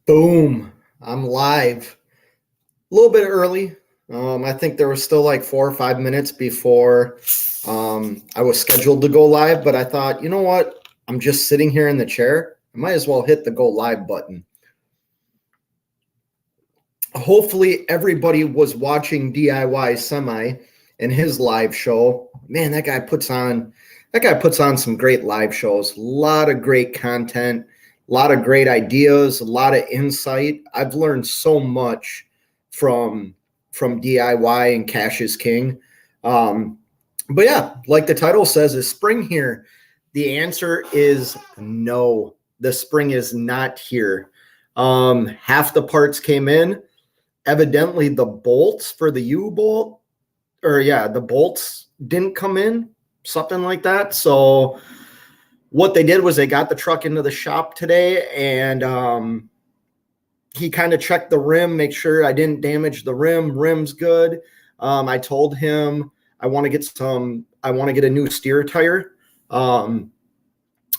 Boom. I'm live. A little bit early. I think there was still like 4 or 5 minutes before I was scheduled to go live, but I thought, you know what? I'm just sitting here in the chair. I might as well hit the go live button. Hopefully, everybody was watching DIY Semi and his live show. Man, that guy puts on some great live shows. A lot of great content, a lot of great ideas, a lot of insight. I've learned so much from DIY and Cash is King. But yeah, like the title says, is spring here? The answer is no. The spring is not here. Half the parts came in. Evidently, the bolts for the U-bolt, the bolts didn't come in, something like that. So what they did was they got the truck into the shop today, and he kind of checked the rim, make sure I didn't damage the rim. Rim's good. I told him I want to get a new steer tire.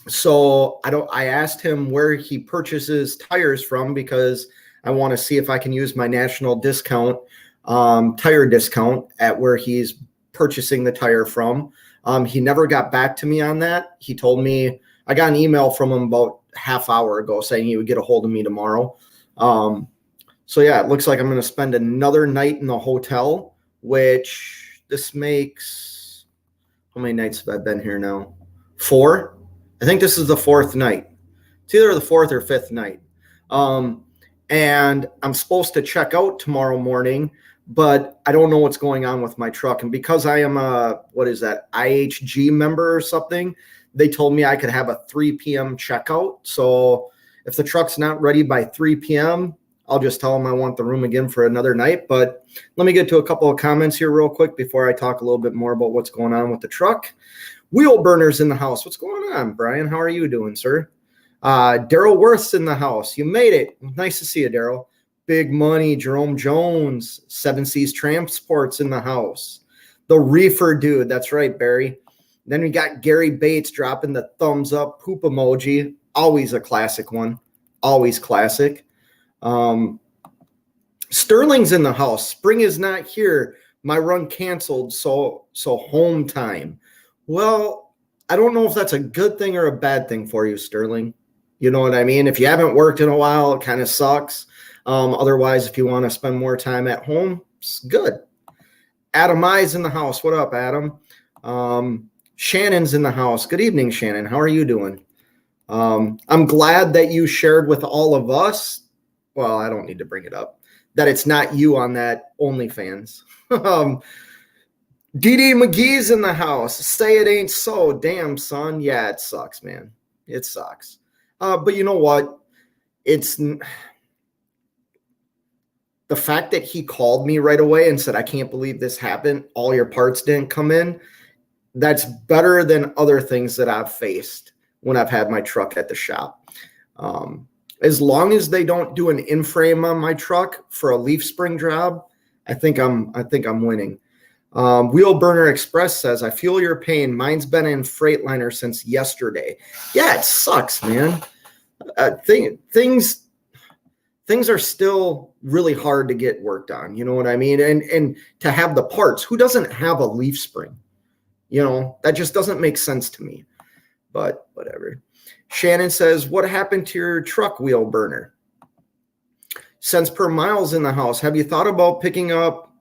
So I asked him where he purchases tires from, because I want to see if I can use my national discount, tire discount at where he's purchasing the tire from. He never got back to me on that. He told me, I got an email from him about half hour ago saying he would get a hold of me tomorrow. So yeah, it looks like I'm going to spend another night in the hotel, which this makes, how many nights have I been here now? 4. I think this is the 4th night. It's either the 4th or 5th night. And I'm supposed to check out tomorrow morning, but I don't know what's going on with my truck. And because I am a, IHG member or something, they told me I could have a 3 p.m. checkout. So if the truck's not ready by 3 p.m., I'll just tell them I want the room again for another night. But let me get to a couple of comments here real quick before I talk a little bit more about what's going on with the truck. Wheel burners in the house. What's going on, Brian? How are you doing, sir? Daryl Worth's in the house. You made it. Nice to see you, Daryl. Big Money, Jerome Jones, Seven Seas Transport's in the house. The Reefer Dude. That's right, Barry. Then we got Gary Bates dropping the thumbs up poop emoji. Always a classic one. Always classic. Sterling's in the house. Spring is not here. My run canceled, so home time. Well, I don't know if that's a good thing or a bad thing for you, Sterling. You know what I mean? If you haven't worked in a while, it kind of sucks. Otherwise, if you want to spend more time at home, it's good. Adam I's in the house. What up, Adam? Shannon's in the house. Good evening, Shannon. How are you doing? I'm glad that you shared with all of us. Well, I don't need to bring it up. That it's not you on that OnlyFans. DD McGee's in the house. Say it ain't so. Damn, son. Yeah, it sucks, man. It sucks. But you know what? It's the fact that he called me right away and said, I can't believe this happened. All your parts didn't come in. That's better than other things that I've faced when I've had my truck at the shop. As long as they don't do an in-frame on my truck for a leaf spring job, I think I'm winning. Wheel Burner Express says, I feel your pain. Mine's been in Freightliner since yesterday. Yeah, it sucks, man. Things are still really hard to get worked on. You know what I mean? And to have the parts, who doesn't have a leaf spring? You know, that just doesn't make sense to me. But whatever. Shannon says, what happened to your truck, Wheel Burner? Cents per mile's in the house. Have you thought about picking up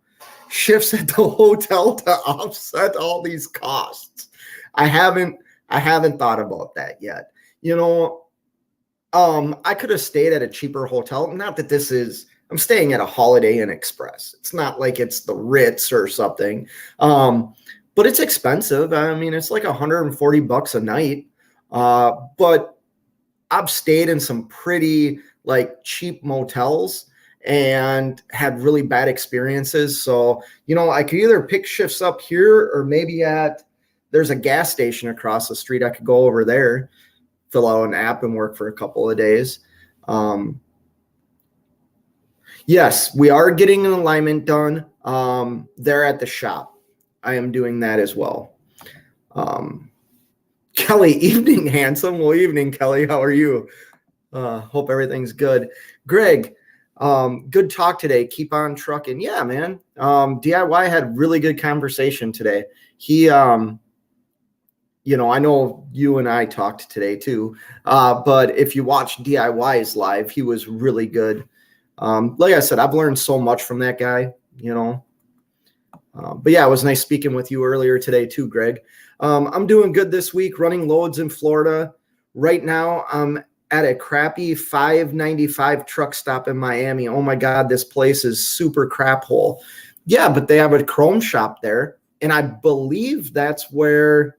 shifts at the hotel to offset all these costs? I haven't thought about that yet. You know, I could have stayed at a cheaper hotel. Not that I'm staying at a Holiday Inn Express. It's not like it's the Ritz or something. But it's expensive. I mean, it's like $140 a night. But I've stayed in some pretty like cheap motels and had really bad experiences. So, you know, I could either pick shifts up here or maybe there's a gas station across the street. I could go over there, fill out an app and work for a couple of days. Yes, we are getting an alignment done. There at the shop. I am doing that as well. Kelly, evening, handsome. Well, evening, Kelly. How are you? Hope everything's good. Greg, good talk today. Keep on trucking. Yeah, man. DIY had really good conversation today. He, I know you and I talked today too. But if you watch DIY's live, he was really good. Like I said, I've learned so much from that guy, but yeah, it was nice speaking with you earlier today too, Greg. I'm doing good this week, running loads in Florida. Right now, I'm at a crappy 595 truck stop in Miami. Oh my God, this place is super crap hole. Yeah, but they have a chrome shop there. And I believe that's where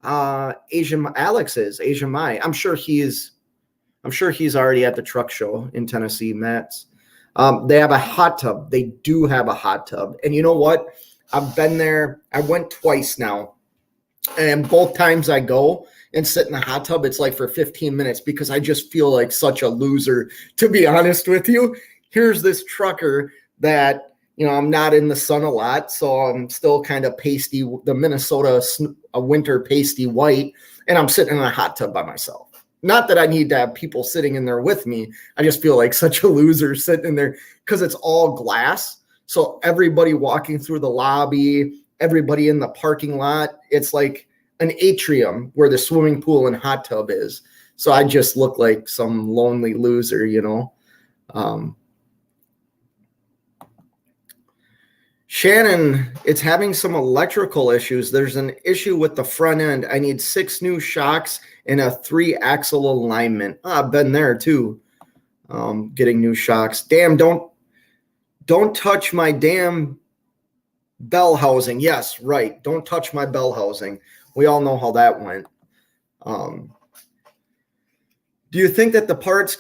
Alex is, Asia Mai. I'm sure he's already at the truck show in Tennessee, Matt's. They have a hot tub. They do have a hot tub. And you know what? I've been there. I went twice now. And both times I go and sit in the hot tub, it's like for 15 minutes because I just feel like such a loser, to be honest with you. Here's this trucker that, I'm not in the sun a lot, so I'm still kind of pasty, the Minnesota winter pasty white, and I'm sitting in a hot tub by myself. Not that I need to have people sitting in there with me. I just feel like such a loser sitting in there because it's all glass. So everybody walking through the lobby, everybody in the parking lot, it's like an atrium where the swimming pool and hot tub is. So I just look like some lonely loser, Shannon, it's having some electrical issues. There's an issue with the front end. I need 6 new shocks and a 3-axle alignment. I've been there too, getting new shocks. Damn, don't touch my damn bell housing. Yes, right. Don't touch my bell housing. We all know how that went. Do you think that the parts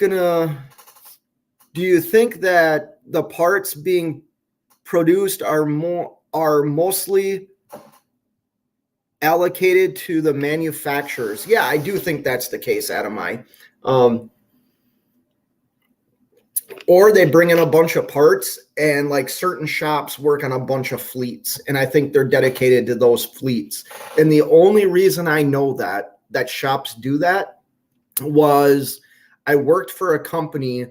being produced are mostly allocated to the manufacturers? Yeah, I do think that's the case, Adamai. Or they bring in a bunch of parts and like certain shops work on a bunch of fleets. And I think they're dedicated to those fleets. And the only reason I know that shops do that was I worked for a company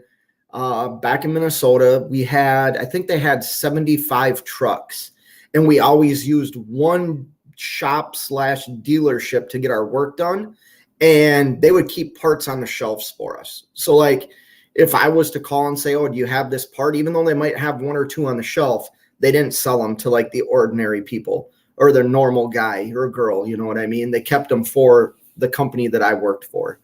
back in Minnesota. I think they had 75 trucks, and we always used one shop/dealership to get our work done, and they would keep parts on the shelves for us. So like if I was to call and say, oh, do you have this part? Even though they might have 1 or 2 on the shelf, they didn't sell them to like the ordinary people or the normal guy or girl. You know what I mean? They kept them for the company that I worked for.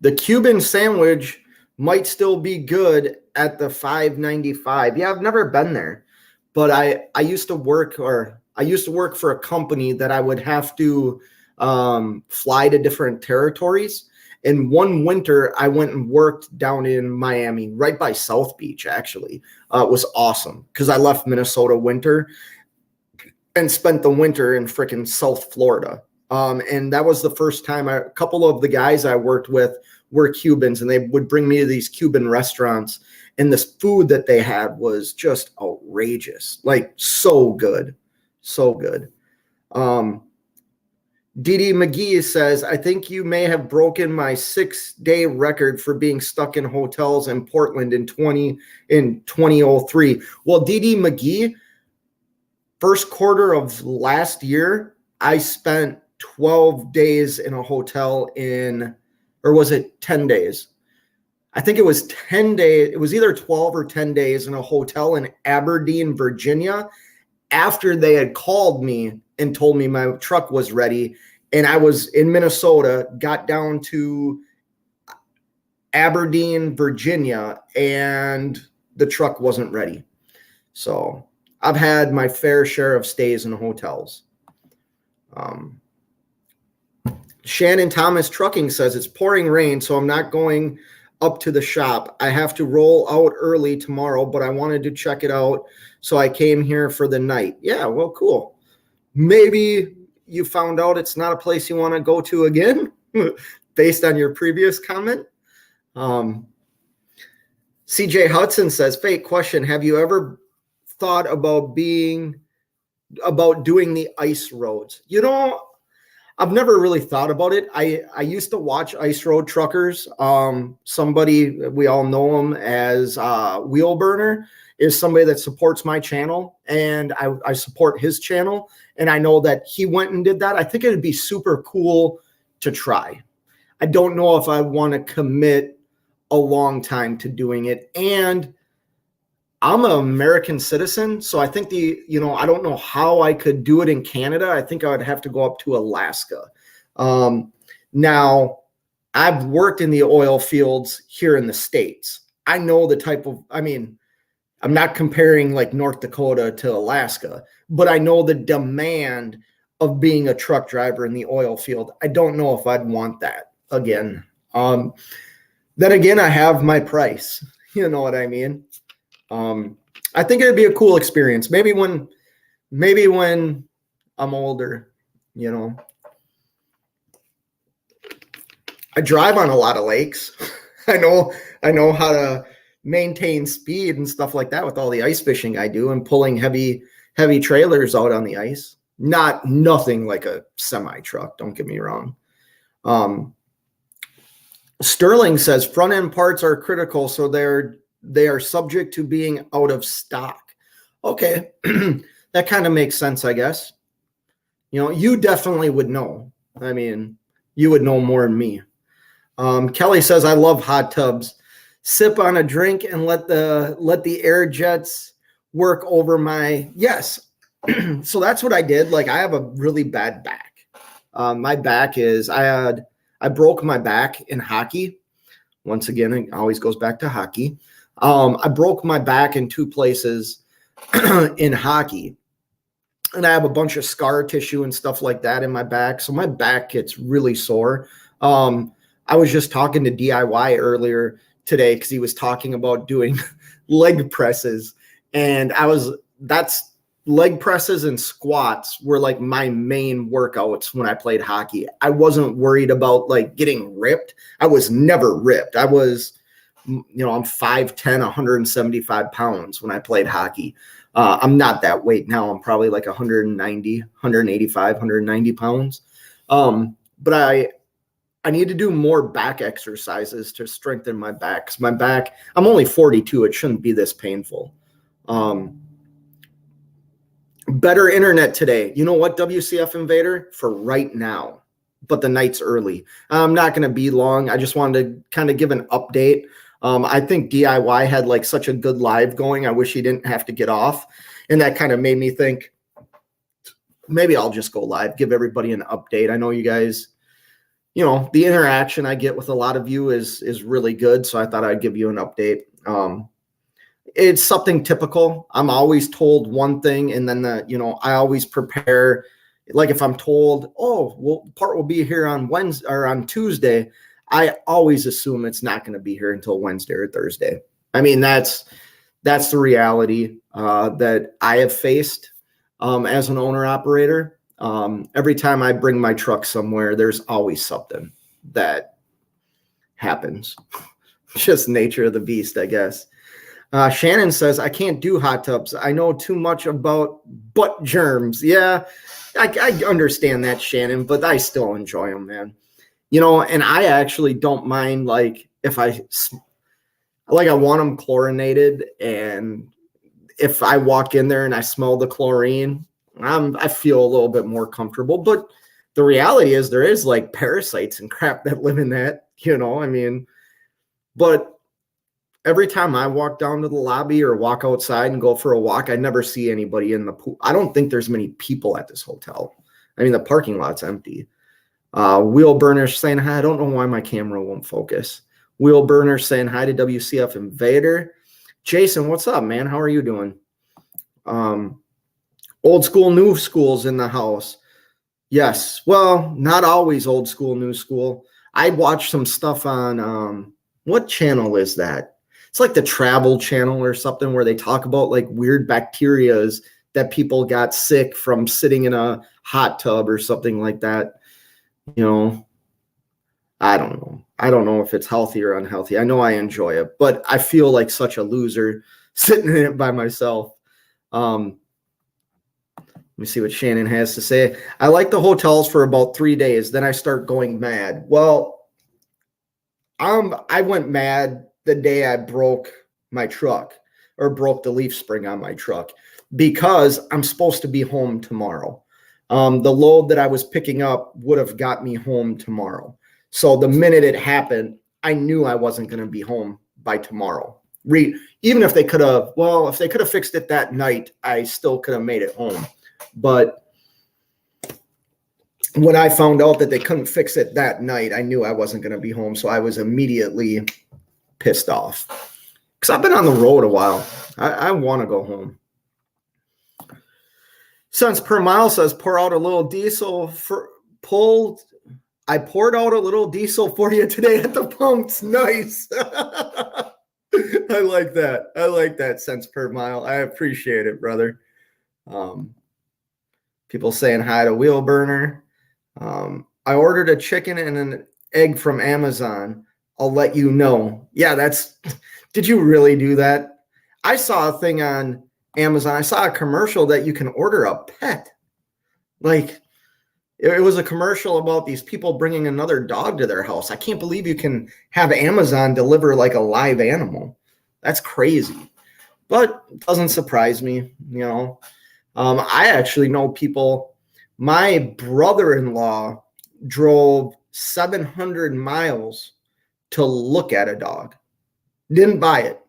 The Cuban sandwich might still be good at the 595. Yeah, I've never been there, but I used to work for a company that I would have to fly to different territories. And one winter I went and worked down in Miami, right by South Beach, actually. It was awesome because I left Minnesota winter and spent the winter in freaking South Florida. And that was the first time a couple of the guys I worked with were Cubans, and they would bring me to these Cuban restaurants, and this food that they had was just outrageous, like so good. Dee McGee says, I think you may have broken my 6-day record for being stuck in hotels in Portland in 2003. Well, Dee McGee, first quarter of last year, I spent 12 days in a hotel or was it 10 days? I think it was 10 days. It was either 12 or 10 days in a hotel in Aberdeen, Virginia, after they had called me and told me my truck was ready. And I was in Minnesota, got down to Aberdeen, Virginia, and the truck wasn't ready. So I've had my fair share of stays in hotels. Shannon Thomas Trucking says it's pouring rain, so I'm not going up to the shop. I have to roll out early tomorrow, but I wanted to check it out, so I came here for the night. Yeah, well, cool. Maybe you found out it's not a place you want to go to again based on your previous comment. CJ Hudson says, fake question. Have you ever thought about doing the ice roads? I've never really thought about it. I used to watch Ice Road Truckers. Somebody, we all know him as Wheel Burner, is somebody that supports my channel, and I support his channel. And I know that he went and did that. I think it'd be super cool to try. I don't know if I want to commit a long time to doing it. And I'm an American citizen, so I think I don't know how I could do it in Canada. I think I would have to go up to Alaska. Now, I've worked in the oil fields here in the States. I know the type of, I'm not comparing like North Dakota to Alaska, but I know the demand of being a truck driver in the oil field. I don't know if I'd want that again. Then again, I have my price. You know what I mean? I think it'd be a cool experience. Maybe when I'm older, I drive on a lot of lakes. I know how to maintain speed and stuff like that with all the ice fishing I do and pulling heavy trailers out on the ice. Nothing like a semi truck. Don't get me wrong. Sterling says front end parts are critical, so they are subject to being out of stock. Okay, that kind of makes sense, I guess. You definitely would know. You would know more than me. Kelly says, I love hot tubs. Sip on a drink and let the air jets work over my, yes. So that's what I did. Like, I have a really bad back. My back is, I broke my back in hockey. Once again, it always goes back to hockey. I broke my back in 2 places in hockey, and I have a bunch of scar tissue and stuff like that in my back. So my back gets really sore. I was just talking to DIY earlier today because he was talking about doing leg presses, and that's leg presses and squats were like my main workouts when I played hockey. I wasn't worried about like getting ripped. I was never ripped. I'm 5'10", 175 pounds when I played hockey. I'm not that weight now. I'm probably like 190, 185, 190 pounds. But I need to do more back exercises to strengthen my back. 'Cause my back, I'm only 42. It shouldn't be this painful. Better internet today. You know what, WCF Invader? For right now, but the night's early. I'm not going to be long. I just wanted to kind of give an update. I think DIY had like such a good live going. I wish he didn't have to get off. And that kind of made me think maybe I'll just go live, give everybody an update. I know you guys, the interaction I get with a lot of you is really good. So I thought I'd give you an update. It's something typical. I'm always told one thing, and then I always prepare. Like if I'm told, part will be here on Wednesday or on Tuesday, I always assume it's not going to be here until Wednesday or Thursday. That's the reality that I have faced as an owner operator. Every time I bring my truck somewhere, there's always something that happens. Just nature of the beast, I guess. Shannon says, I can't do hot tubs. I know too much about butt germs. Yeah, I understand that, Shannon, but I still enjoy them, man. And I actually don't mind, like, if I want them chlorinated, and if I walk in there and I smell the chlorine, I feel a little bit more comfortable. But the reality is there is like parasites and crap that live in that, but every time I walk down to the lobby or walk outside and go for a walk, I never see anybody in the pool. I don't think there's many people at this hotel. The parking lot's empty. Wheel Burner saying hi. I don't know why my camera won't focus. Wheel Burner saying hi to WCF Invader. Jason, what's up, man? How are you doing? Old school, new school's in the house. Yes. Well, not always old school, new school. I watched some stuff on, what channel is that? It's like the Travel Channel or something where they talk about like weird bacterias that people got sick from sitting in a hot tub or something like that. I don't know. I don't know if it's healthy or unhealthy. I know I enjoy it, but I feel like such a loser sitting in it by myself. Let me see what Shannon has to say. I like the hotels for about 3 days. Then I start going mad. Well, I went mad the day I broke my truck or broke the leaf spring on my truck because I'm supposed to be home tomorrow. The load that I was picking up would have got me home tomorrow. So the minute it happened, I knew I wasn't going to be home by tomorrow. Even if they could have, well, if they could have fixed it that night, I still could have made it home. But when I found out that they couldn't fix it that night, I knew I wasn't going to be home. So I was immediately pissed off because I've been on the road a while. I want to go home. Cents per mile says, pour out a little diesel I poured out a little diesel for you today at the pumps. Nice. I like that. I like that, cents per mile. I appreciate it, brother. People saying hi to Wheel Burner. I ordered a chicken and an egg from Amazon. I'll let you know. Yeah, did you really do that? I saw a thing on Amazon. I saw a commercial that you can order a pet. Like, it was a commercial about these people bringing another dog to their house. I can't believe you can have Amazon deliver like a live animal. That's crazy. But it doesn't surprise me, you know. I actually know people. My brother-in-law drove 700 miles to look at a dog. Didn't buy it.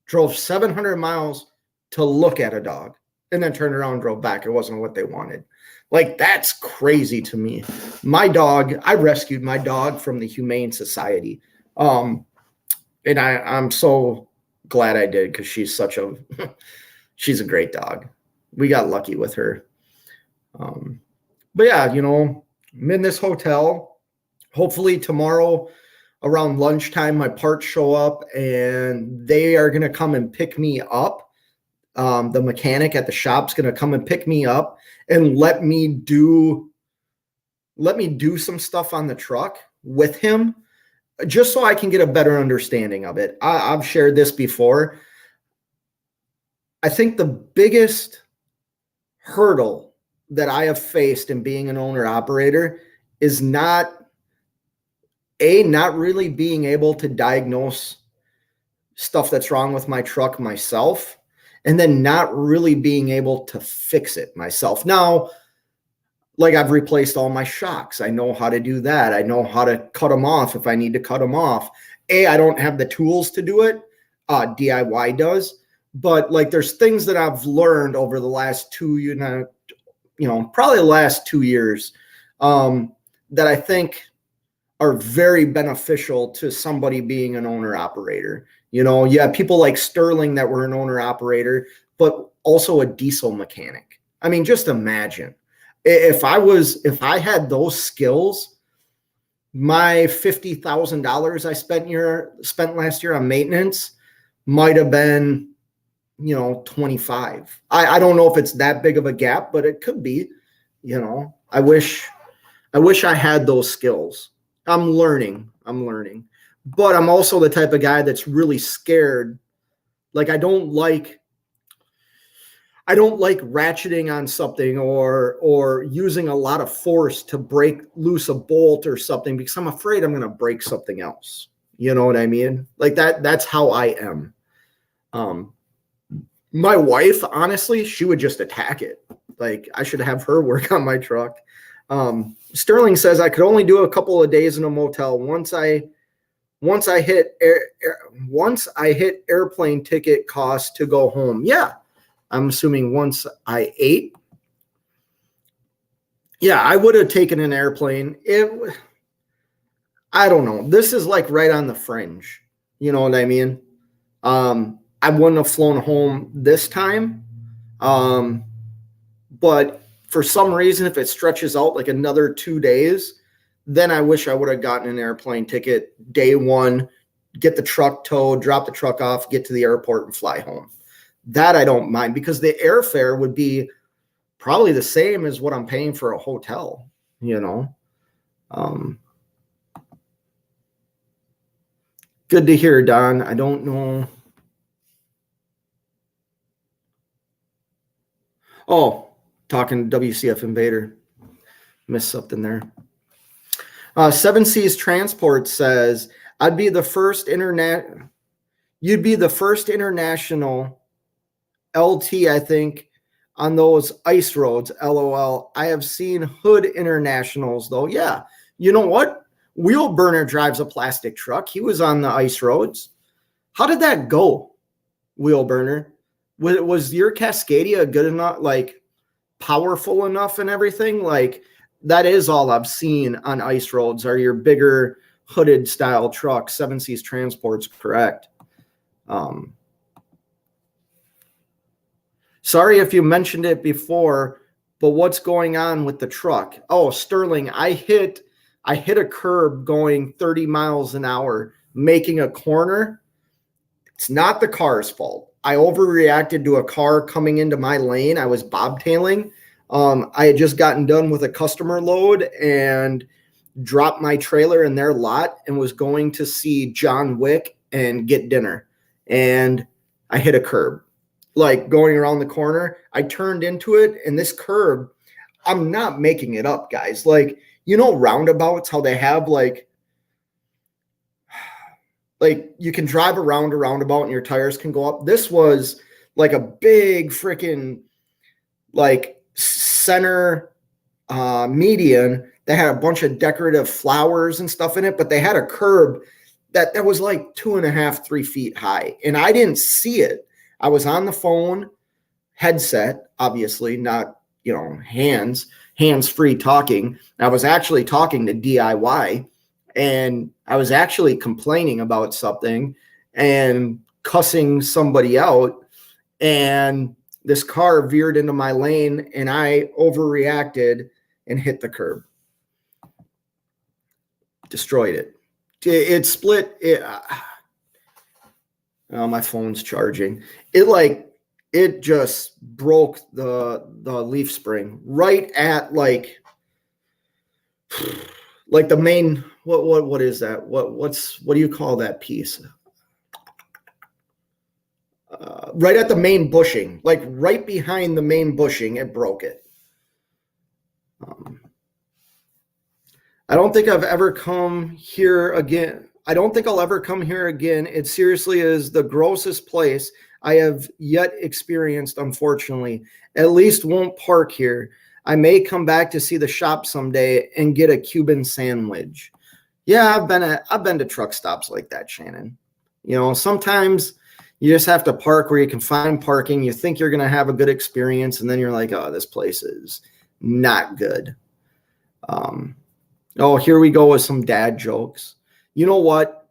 Drove 700 miles to look at a dog and then turned around and drove back. It wasn't what they wanted. Like, that's crazy to me. My dog, I rescued my dog from the Humane Society. And I'm so glad I did because she's she's a great dog. We got lucky with her. But yeah, you know, I'm in this hotel. Hopefully tomorrow around lunchtime, my parts show up and they are going to come and pick me up. The mechanic at the shop's going to come and pick me up and let me do some stuff on the truck with him just so I can get a better understanding of it. I've shared this before. I think the biggest hurdle that I have faced in being an owner operator is not really being able to diagnose stuff that's wrong with my truck myself, and then not really being able to fix it myself. Now, like, I've replaced all my shocks. I know how to do that. I know how to cut them off if I need to cut them off. I don't have the tools to do it. DIY does. But like, there's things that I've learned over the last probably the last 2 years that I think are very beneficial to somebody being an owner operator. You know, you have people like Sterling that were an owner operator, but also a diesel mechanic. I mean, just imagine if I had those skills, my $50,000 I spent last year on maintenance might have been, 25. I don't know if it's that big of a gap, but it could be. I wish I had those skills. I'm learning, but I'm also the type of guy that's really scared. Like, I don't like ratcheting on something or using a lot of force to break loose a bolt or something because I'm afraid I'm going to break something else. You know what I mean? Like that's how I am. My wife, honestly, she would just attack it. Like, I should have her work on my truck. Sterling says I could only do a couple of days in a motel. Once I hit airplane ticket cost to go home. Yeah. I'm assuming once I ate. Yeah, I would have taken an airplane. I don't know. This is like right on the fringe. You know what I mean? I wouldn't have flown home this time. But for some reason, if it stretches out like another 2 days, then I wish I would have gotten an airplane ticket day one, get the truck towed, drop the truck off, get to the airport and fly home. That I don't mind because the airfare would be probably the same as what I'm paying for a hotel, Good to hear, Don. I don't know. Oh, Talking to WCF Invader. Missed something there. Seven Seas Transport says, you'd be the first international LT, I think, on those ice roads. LOL. I have seen hood internationals though. Yeah. You know what? Wheel Burner drives a plastic truck. He was on the ice roads. How did that go, Wheel Burner? Was your Cascadia good enough, like powerful enough and everything? Like, that is all I've seen on ice roads are your bigger hooded style trucks. Seven Seas Transport's correct. Sorry if you mentioned it before, but what's going on with the truck? Oh, Sterling, I hit a curb going 30 miles an hour, making a corner. It's not the car's fault. I overreacted to a car coming into my lane. I was bobtailing. I had just gotten done with a customer load and dropped my trailer in their lot and was going to see John Wick and get dinner. And I hit a curb, like going around the corner. I turned into it, and this curb, I'm not making it up, guys. Like, you know, roundabouts, how they have like you can drive around a roundabout and your tires can go up. This was like a big freaking like center median that had a bunch of decorative flowers and stuff in it, but they had a curb that was like 2.5, 3 feet high. And I didn't see it. I was on the phone, headset, obviously, not, you know, hands-free talking. I was actually talking to DIY, and I was actually complaining about something and cussing somebody out. And this car veered into my lane, and I overreacted and hit the curb. Destroyed it. It split. Oh, my phone's charging. It just broke the leaf spring right at like the main. What is that? What do you call that piece? Right at the main bushing, like right behind the main bushing, it broke it. I don't think I've ever come here again. I don't think I'll ever come here again. It seriously is the grossest place I have yet experienced, unfortunately. At least won't park here. I may come back to see the shop someday and get a Cuban sandwich. Yeah, I've been to truck stops like that, Shannon. You know, sometimes you just have to park where you can find parking. You think you're going to have a good experience, and then you're like, oh, this place is not good. Oh, here we go with some dad jokes. You know what?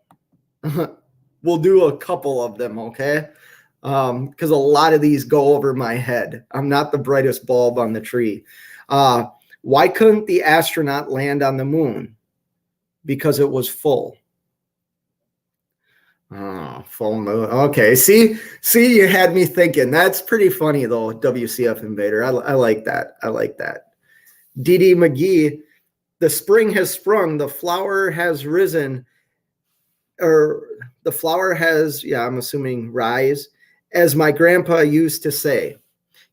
We'll do a couple of them, okay? Because a lot of these go over my head. I'm not the brightest bulb on the tree. Why couldn't the astronaut land on the moon? Because it was full. Oh, full moon. Okay, see, you had me thinking. That's pretty funny, though, WCF Invader. I like that. I like that. DD McGee, the spring has sprung. The flower has risen. Or the flower has, yeah, I'm assuming rise, as my grandpa used to say.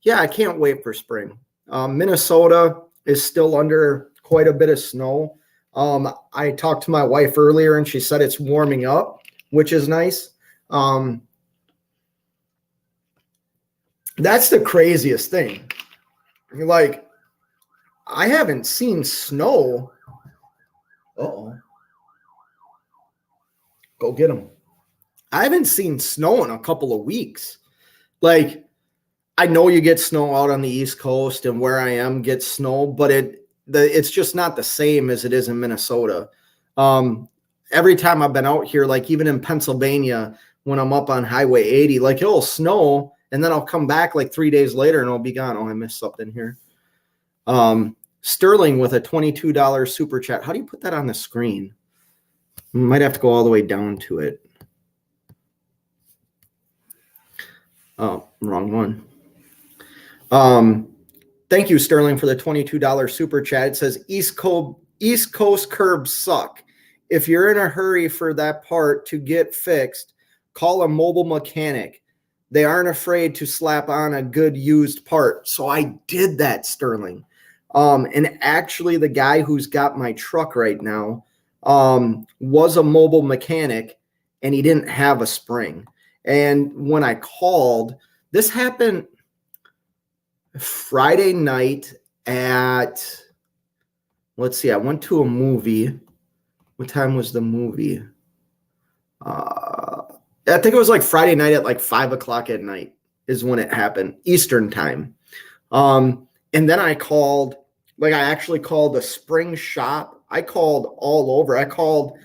Yeah, I can't wait for spring. Minnesota is still under quite a bit of snow. I talked to my wife earlier, and she said it's warming up, which is nice. That's the craziest thing. Like, I haven't seen snow. Uh-oh. Go get them. I haven't seen snow in a couple of weeks. Like, I know you get snow out on the East Coast, and where I am gets snow, but it's just not the same as it is in Minnesota. Every time I've been out here, like even in Pennsylvania, when I'm up on Highway 80, like it'll snow, and then I'll come back like 3 days later and it'll be gone. Oh, I missed something here. Sterling with a $22 super chat. How do you put that on the screen? Might have to go all the way down to it. Oh, wrong one. Thank you, Sterling, for the $22 super chat. It says East Coast curbs suck. If you're in a hurry for that part to get fixed, call a mobile mechanic. They aren't afraid to slap on a good used part. So I did that, Sterling. And actually, the guy who's got my truck right now was a mobile mechanic, and he didn't have a spring. And when I called, this happened Friday night at, let's see, I went to a movie. What time was the movie? I think it was like Friday night at like 5 o'clock at night is when it happened, Eastern time. And then I called, like I actually called a spring shop. I called all over. I called,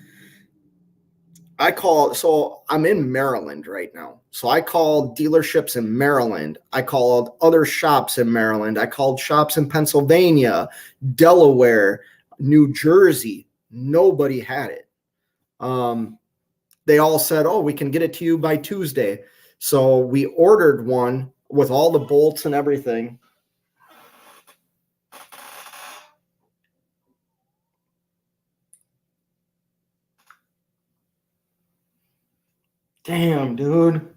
so I'm in Maryland right now. So I called dealerships in Maryland. I called other shops in Maryland. I called shops in Pennsylvania, Delaware, New Jersey. Nobody had it. They all said, oh, we can get it to you by Tuesday. So we ordered one with all the bolts and everything. Damn, dude.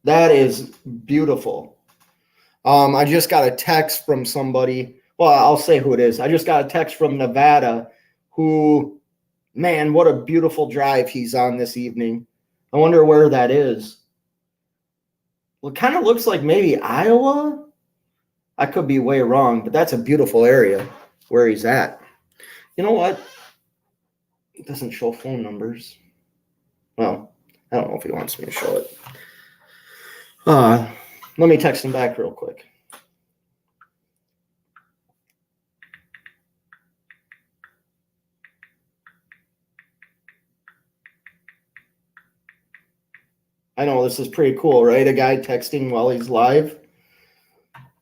That is beautiful. I just got a text from somebody. Well, I'll say who it is. I just got a text from Nevada who, man, what a beautiful drive he's on this evening. I wonder where that is. Well, it kind of looks like maybe Iowa. I could be way wrong, but that's a beautiful area where he's at. You know what? It doesn't show phone numbers. Well, I don't know if he wants me to show it. Let me text him back real quick. I know this is pretty cool, right? A guy texting while he's live.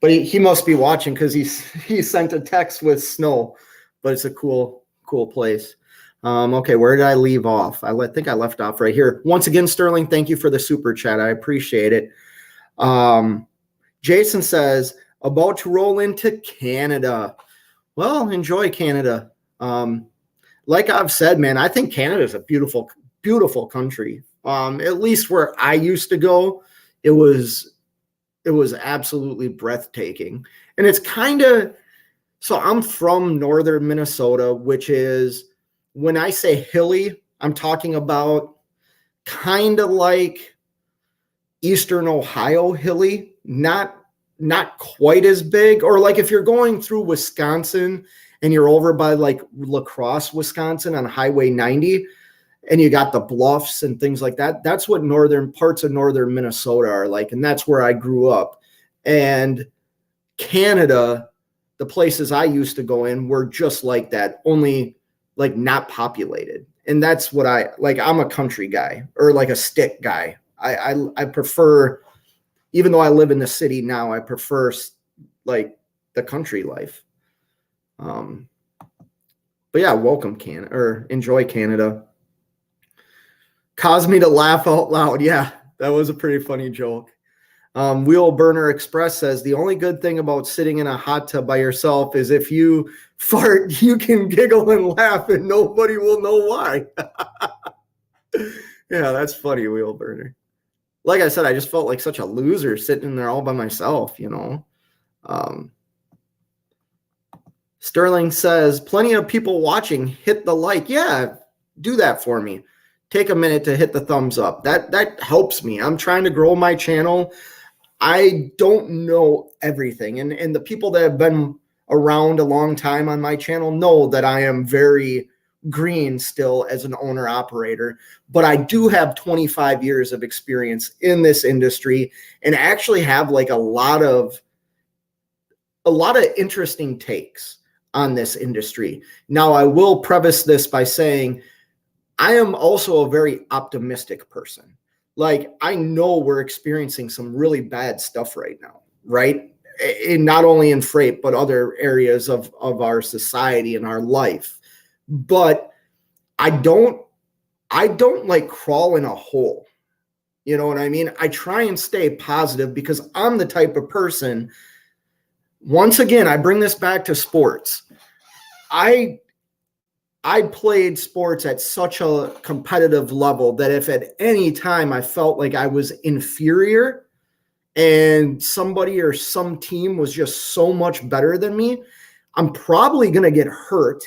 But he must be watching because he sent a text with snow. But it's a cool place. Okay, where did I leave off? I think I left off right here. Once again, Sterling, thank you for the super chat. I appreciate it. Jason says, about to roll into Canada. Well, enjoy Canada. Like I've said, man, I think Canada is a beautiful, beautiful country. At least where I used to go, it was absolutely breathtaking. And it's kind of, so I'm from northern Minnesota, which is, when I say hilly, I'm talking about kind of like eastern Ohio hilly, not quite as big. Or like if you're going through Wisconsin and you're over by like La Crosse, Wisconsin on Highway 90, and you got the bluffs and things like that. That's what parts of northern Minnesota are like. And that's where I grew up. And Canada, the places I used to go in were just like that, only like not populated. And that's what I'm a country guy, or like a stick guy. I prefer, even though I live in the city now, I prefer like the country life. But yeah, welcome Canada, or enjoy Canada. Caused me to laugh out loud. Yeah, that was a pretty funny joke. Wheel Burner Express says, the only good thing about sitting in a hot tub by yourself is if you fart, you can giggle and laugh and nobody will know why. Yeah, that's funny, Wheel Burner. Like I said, I just felt like such a loser sitting in there all by myself, you know. Sterling says, plenty of people watching. Hit the like. Yeah, do that for me. Take a minute to hit the thumbs up. That helps me. I'm trying to grow my channel. I don't know everything. And the people that have been around a long time on my channel know that I am very green still as an owner operator, but I do have 25 years of experience in this industry and actually have like a lot of interesting takes on this industry. Now, I will preface this by saying I am also a very optimistic person. Like, I know we're experiencing some really bad stuff right now, right? And not only in freight, but other areas of our society and our life. But I don't like crawl in a hole. You know what I mean? I try and stay positive because I'm the type of person, once again, I bring this back to sports. I played sports at such a competitive level that if at any time I felt like I was inferior, and somebody or some team was just so much better than me, I'm probably going to get hurt.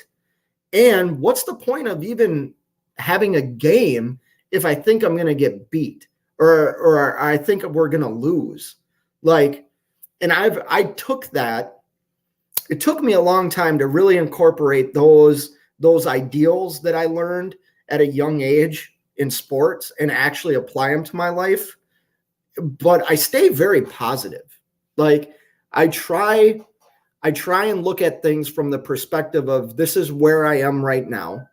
And what's the point of even having a game if I think I'm going to get beat or I think we're going to lose? Like, and I took that. It took me a long time to really incorporate those ideals that I learned at a young age in sports and actually apply them to my life. But I stay very positive. Like I try and look at things from the perspective of this is where I am right now.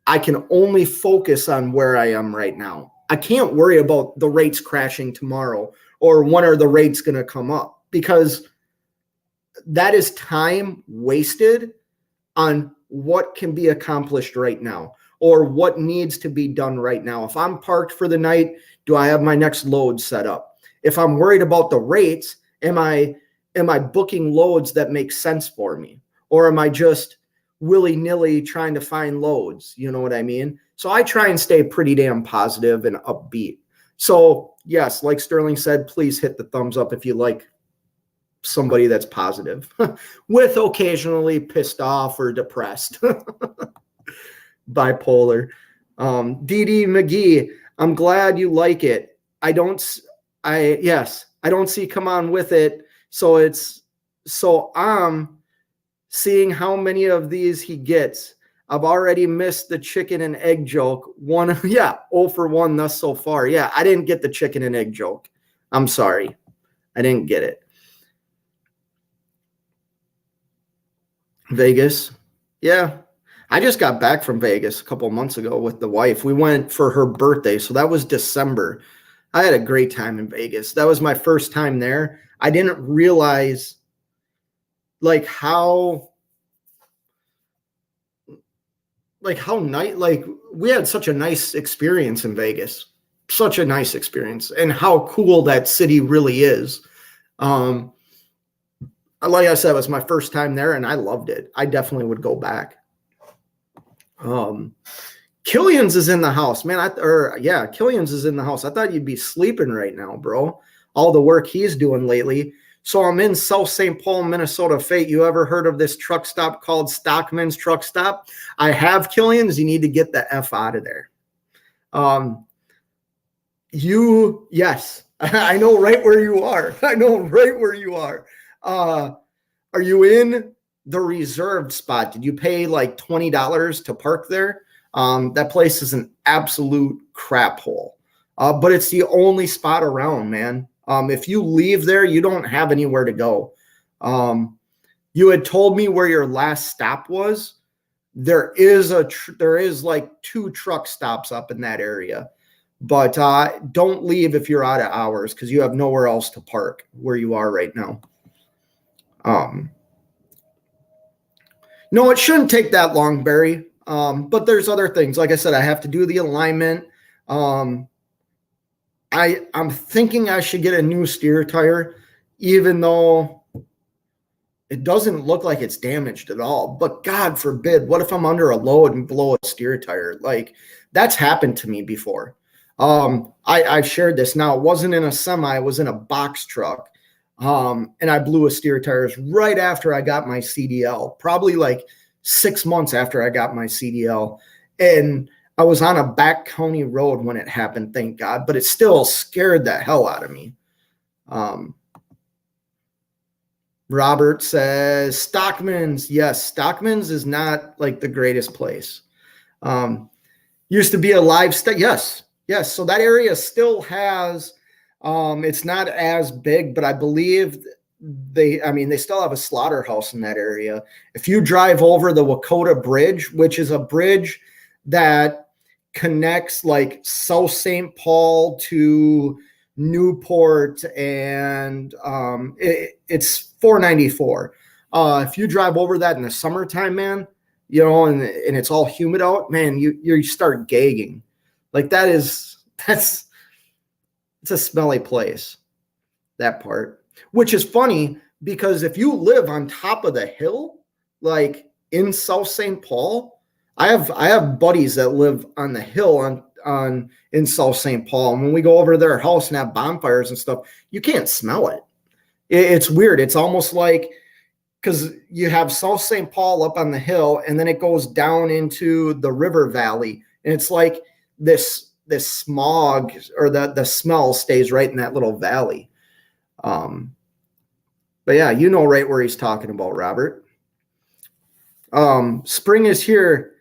I can only focus on where I am right now. I can't worry about the rates crashing tomorrow or when are the rates going to come up, because that is time wasted on what can be accomplished right now or what needs to be done right now. If I'm parked for the night, do I have my next load set up? If I'm worried about the rates, am I booking loads that make sense for me? Or am I just willy-nilly trying to find loads? You know what I mean? So I try and stay pretty damn positive and upbeat. So yes, like Sterling said, please hit the thumbs up if you like somebody that's positive with occasionally pissed off or depressed. Bipolar. DD McGee, I'm glad you like it. I don't see come on with it. So I'm seeing how many of these he gets. I've already missed the chicken and egg joke. 0 for 1 thus so far. Yeah, I didn't get the chicken and egg joke. I'm sorry. I didn't get it. Vegas. Yeah. I just got back from Vegas a couple of months ago with the wife. We went for her birthday. So that was December. I had a great time in Vegas. That was my first time there. I didn't realize how nice, we had such a nice experience in Vegas, such a nice experience, and how cool that city really is. Like I said, it was my first time there and I loved it. I definitely would go back. Killian's is in the house, man. Killian's is in the house. I thought you'd be sleeping right now, bro. All the work he's doing lately. So I'm in South St. Paul, Minnesota. Fate, you ever heard of this truck stop called Stockman's Truck Stop? I have, Killian's. You need to get the F out of there. Yes, I know right where you are. I know right where you are. Are you in the reserved spot? Did you pay like $20 to park there? That place is an absolute crap hole. But it's the only spot around, man. If you leave there, you don't have anywhere to go. You had told me where your last stop was. There is like 2 truck stops up in that area, but don't leave if you're out of hours because you have nowhere else to park where you are right now. No, it shouldn't take that long, Barry. But there's other things. Like I said, I have to do the alignment. I'm thinking I should get a new steer tire, even though it doesn't look like it's damaged at all. But God forbid, what if I'm under a load and blow a steer tire? Like that's happened to me before. I've shared this now. It wasn't in a semi, it was in a box truck. And I blew a steer tires right after I got my CDL, probably like 6 months after I got my CDL. And I was on a back county road when it happened, thank God, but it still scared the hell out of me. Robert says, Stockman's. Yes, Stockman's is not like the greatest place. Used to be a livestock. Yes. So that area still has, it's not as big, but I believe they still have a slaughterhouse in that area. If you drive over the Wakota Bridge, which is a bridge that connects like South St. Paul to Newport, and it's 494. If you drive over that in the summertime, man, and it's all humid out, man, you start gagging. Like it's a smelly place, that part, which is funny because if you live on top of the hill, like in South St. Paul, I have buddies that live on the hill in South St. Paul. And when we go over to their house and have bonfires and stuff, you can't smell it. It's weird. It's almost like, because you have South St. Paul up on the hill, and then it goes down into the river valley, and it's like this smog, or the smell stays right in that little valley. But yeah, you know right where he's talking about, Robert. Spring is here.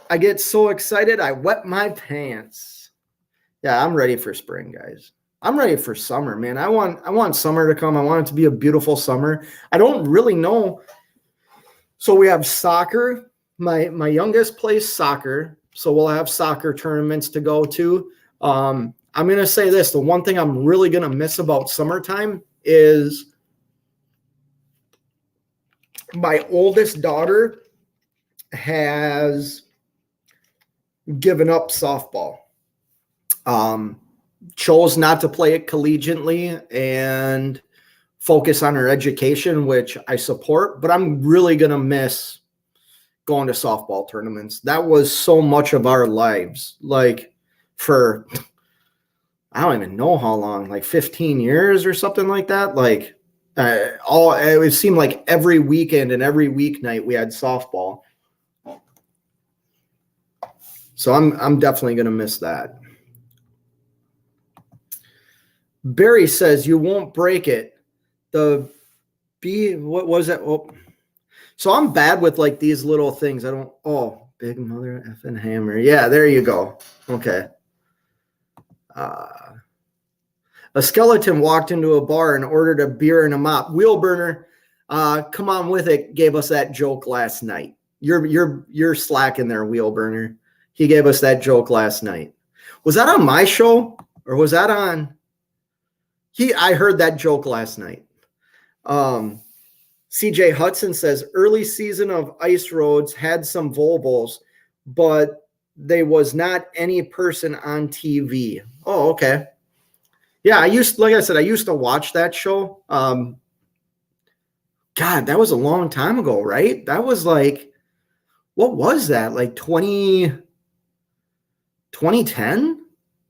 I get so excited, I wet my pants. Yeah, I'm ready for spring, guys. I'm ready for summer, man. I want summer to come. I want it to be a beautiful summer. I don't really know. So we have soccer. My youngest plays soccer, so we'll have soccer tournaments to go to. I'm going to say this. The one thing I'm really going to miss about summertime is my oldest daughter has given up softball. Chose not to play it collegiately and focus on her education, which I support, but I'm really going to miss going to softball tournaments. That was so much of our lives, like for, I don't even know how long, like 15 years or something like that. Like it would seem like every weekend and every weeknight we had softball. So I'm definitely going to miss that. Barry says you won't break it. What was it? Oh, so I'm bad with like these little things. Big mother effing hammer. Yeah, there you go. Okay. A skeleton walked into a bar and ordered a beer and a mop. Wheelburner, come on with it, gave us that joke last night. You're slacking there, Wheelburner. He gave us that joke last night. Was that on my show or was that on? I heard that joke last night. CJ Hudson says early season of Ice Roads had some Volvos, but there was not any person on TV. Oh, okay. Yeah, like I said, I used to watch that show. God, that was a long time ago, right? That was like, what was that? Like 2010?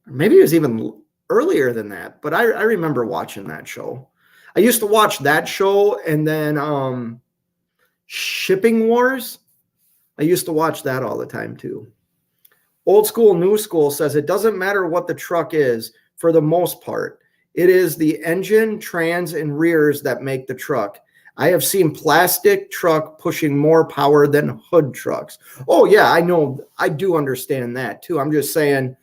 Or maybe it was even earlier than that, but I remember watching that show. I used to watch that show, and then Shipping Wars. I used to watch that all the time too. Old School, New School says it doesn't matter what the truck is for the most part. It is the engine, trans, and rears that make the truck. I have seen plastic truck pushing more power than hood trucks. Oh yeah, I know. I do understand that too. I'm just saying,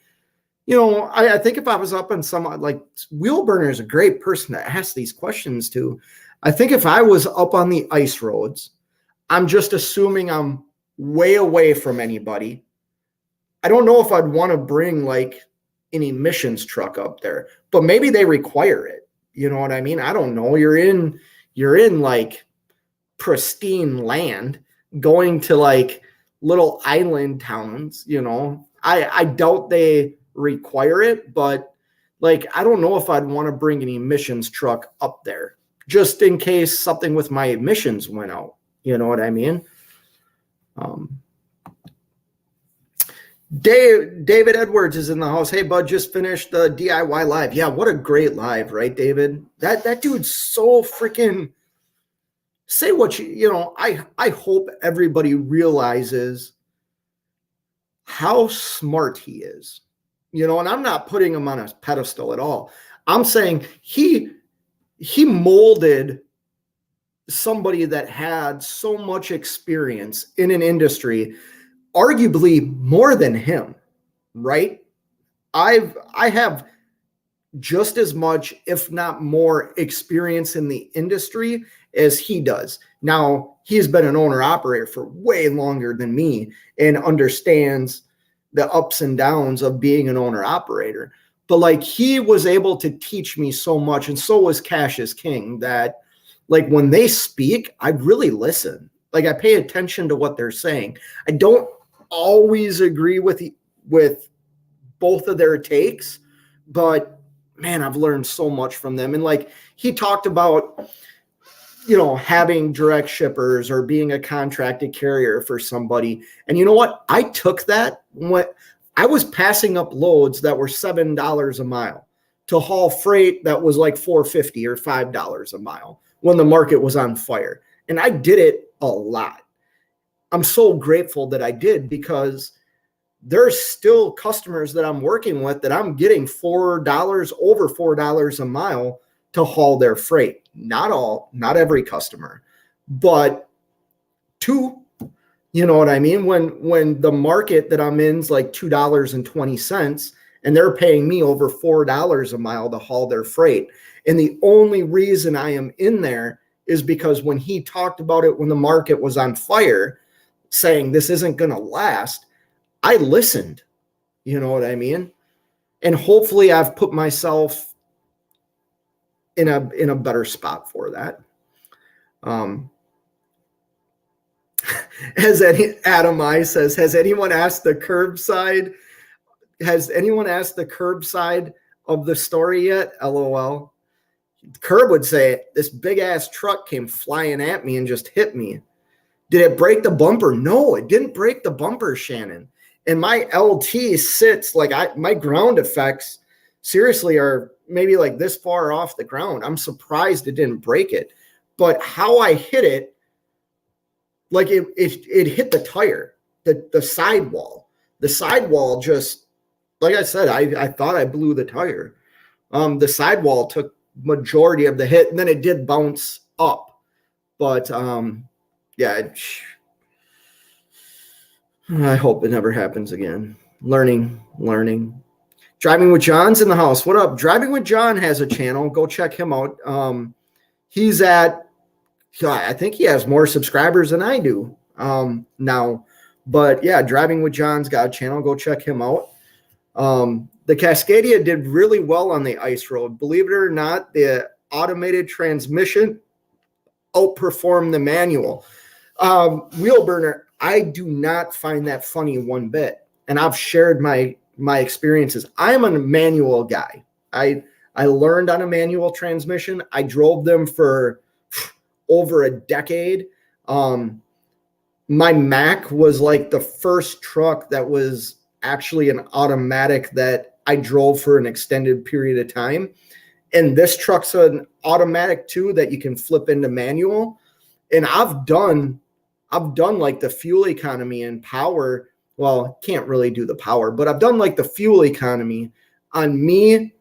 I think if I was up in some, like Wheelburner is a great person to ask these questions to. I think if I was up on the ice roads, I'm just assuming I'm way away from anybody. I don't know if I'd want to bring like an emissions truck up there, but maybe they require it. You know what I mean? I don't know. You're in like pristine land going to like little island towns, I doubt they require it, but like I don't know if I'd want to bring an emissions truck up there just in case something with my emissions went out. You know what I mean? David Edwards is in the house. Hey bud, just finished the DIY live. Yeah, what a great live, right, David? That dude's so freaking, say what I hope everybody realizes how smart he is. And I'm not putting him on a pedestal at all. I'm saying he molded somebody that had so much experience in an industry, arguably more than him, right? I have just as much, if not more, experience in the industry as he does. Now, he's been an owner-operator for way longer than me and understands the ups and downs of being an owner-operator. But like he was able to teach me so much, and so was Cassius King, that like when they speak, I really listen. Like I pay attention to what they're saying. I don't always agree with both of their takes, but man, I've learned so much from them. And like he talked about, having direct shippers or being a contracted carrier for somebody. And you know what? I took that. I was passing up loads that were $7 a mile to haul freight that was like $4.50 or $5 a mile when the market was on fire. And I did it a lot. I'm so grateful that I did, because there's still customers that I'm working with that I'm getting $4, over $4 a mile to haul their freight. Not every customer, but two. You know what I mean? When the market that I'm in is like $2.20 and they're paying me over $4 a mile to haul their freight. And the only reason I am in there is because when he talked about it when the market was on fire, saying this isn't going to last, I listened. You know what I mean? And hopefully I've put myself in a better spot for that. Adam I says, has anyone asked the curbside? Has anyone asked the curbside of the story yet? LOL. Curb would say, this big ass truck came flying at me and just hit me. Did it break the bumper? No, it didn't break the bumper, Shannon. And my LT sits like my ground effects seriously are maybe like this far off the ground. I'm surprised it didn't break it. But how I hit it, like it hit the tire, the sidewall. The sidewall just, like I said, I thought I blew the tire. The sidewall took majority of the hit, and then it did bounce up. But yeah, I hope it never happens again. Learning. Driving with John's in the house. What up? Driving with John has a channel. Go check him out. He's at, I think he has more subscribers than I do now. But yeah, Driving with John's got a channel. Go check him out. The Cascadia did really well on the ice road. Believe it or not, the automated transmission outperformed the manual. Wheel burner, I do not find that funny one bit. And I've shared my experiences. I'm a manual guy. I learned on a manual transmission. I drove them for over a decade. My Mac was like the first truck that was actually an automatic that I drove for an extended period of time. And this truck's an automatic too that you can flip into manual. And I've done like the fuel economy and power. Well, can't really do the power, but I've done like the fuel economy on me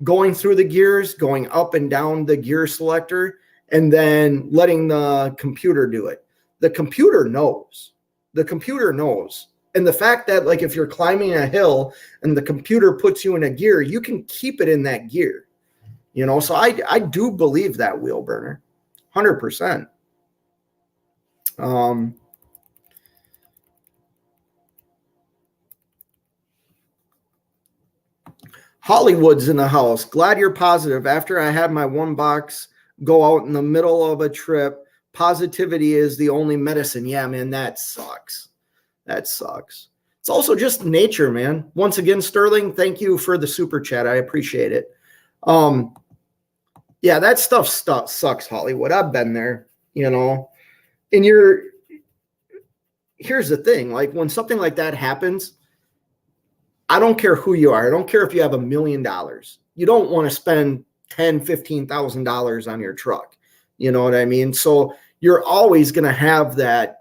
going through the gears, going up and down the gear selector, and then letting the computer do it. The computer knows. And the fact that, like, if you're climbing a hill and the computer puts you in a gear, you can keep it in that gear. You know, so I do believe that, wheel burner. 100%. Hollywood's in the house. Glad you're positive. After I had my one box go out in the middle of a trip, positivity is the only medicine. Yeah, man, that sucks. It's also just nature, man. Once again, Sterling, thank you for the super chat. I appreciate it. Yeah, that stuff sucks, Hollywood. I've been there, you know. And here's the thing, like when something like that happens, I don't care who you are. I don't care if you have $1 million. You don't want to spend $10,000, $15,000 on your truck. You know what I mean? So you're always going to have that,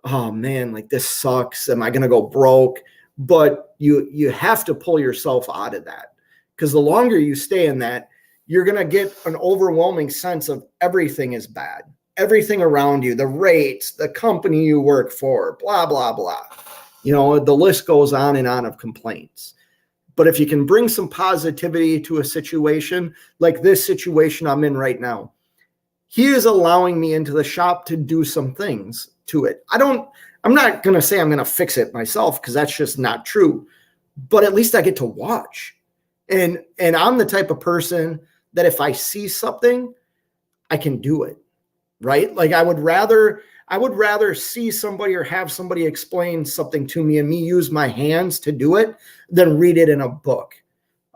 oh man, like this sucks. Am I going to go broke? But you have to pull yourself out of that, because the longer you stay in that, you're going to get an overwhelming sense of everything is bad. Everything around you, the rates, the company you work for, blah, blah, blah. You know, the list goes on and on of complaints. But if you can bring some positivity to a situation like this situation I'm in right now, he is allowing me into the shop to do some things to it. I'm not going to say I'm going to fix it myself, because that's just not true. But at least I get to watch. And I'm the type of person that if I see something, I can do it. Right? Like I would rather see somebody or have somebody explain something to me and me use my hands to do it than read it in a book.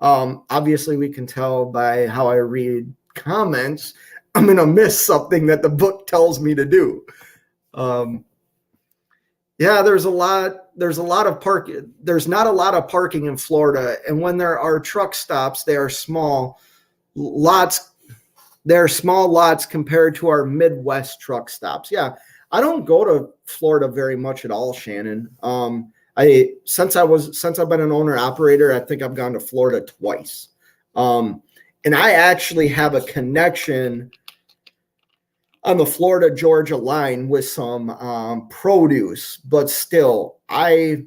Obviously we can tell by how I read comments, I'm going to miss something that the book tells me to do. Yeah, there's a lot of park. There's not a lot of parking in Florida. And when there are truck stops, they are small lots. They're small lots compared to our Midwest truck stops. Yeah. I don't go to Florida very much at all, Shannon. Since I've been an owner operator, I think I've gone to Florida twice. And I actually have a connection on the Florida Georgia line with some produce, but still, I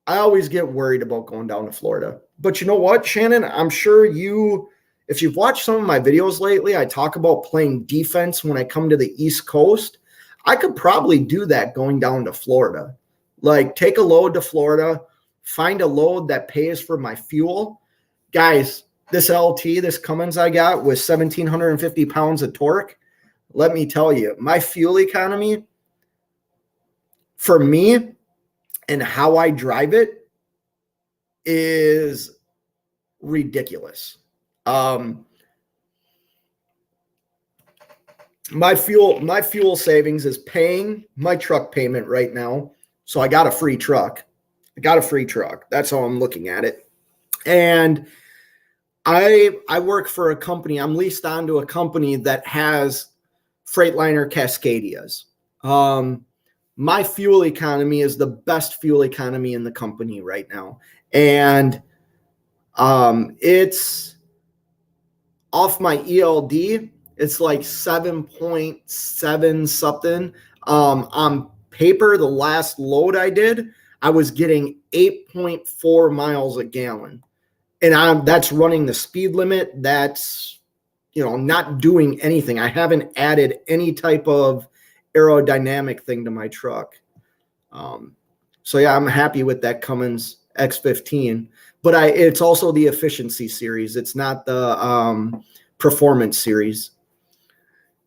always get worried about going down to Florida. But you know what, Shannon? I'm sure if you've watched some of my videos lately, I talk about playing defense when I come to the East Coast. I could probably do that going down to Florida. Like, take a load to Florida, find a load that pays for my fuel. Guys, this LT, this Cummins I got with 1,750 pounds of torque, let me tell you, my fuel economy for me and how I drive it is ridiculous. My fuel savings is paying my truck payment right now. So I got a free truck. That's how I'm looking at it. And I work for a company. I'm leased onto a company that has Freightliner Cascadias. My fuel economy is the best fuel economy in the company right now. And it's off my ELD. It's like 7.7 something. On paper, the last load I did, I was getting 8.4 miles a gallon. And that's running the speed limit. That's, not doing anything. I haven't added any type of aerodynamic thing to my truck. So yeah, I'm happy with that Cummins X15, but it's also the efficiency series. It's not the performance series.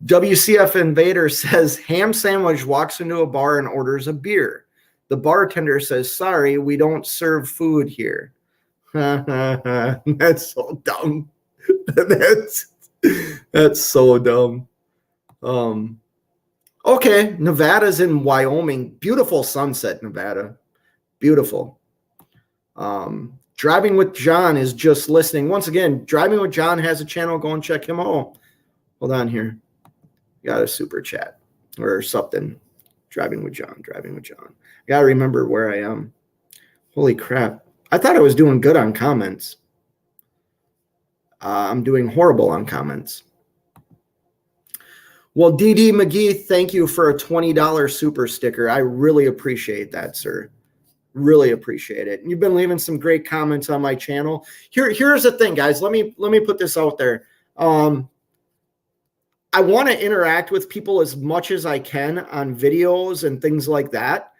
WCF Invader says ham sandwich walks into a bar and orders a beer. The bartender says, "Sorry, we don't serve food here." That's so dumb. That's so dumb. Okay, Nevada's in Wyoming. Beautiful sunset, Nevada. Beautiful. Driving with John is just listening. Once again, Driving with John has a channel. Go and check him out. Hold on here. Got a super chat or something. Driving with John. Got to remember where I am. Holy crap. I thought I was doing good on comments. I'm doing horrible on comments. Well, DD McGee, thank you for a $20 super sticker. I really appreciate that, sir. Really appreciate it. You've been leaving some great comments on my channel. Here's the thing, guys. Let me put this out there. I want to interact with people as much as I can on videos and things like that.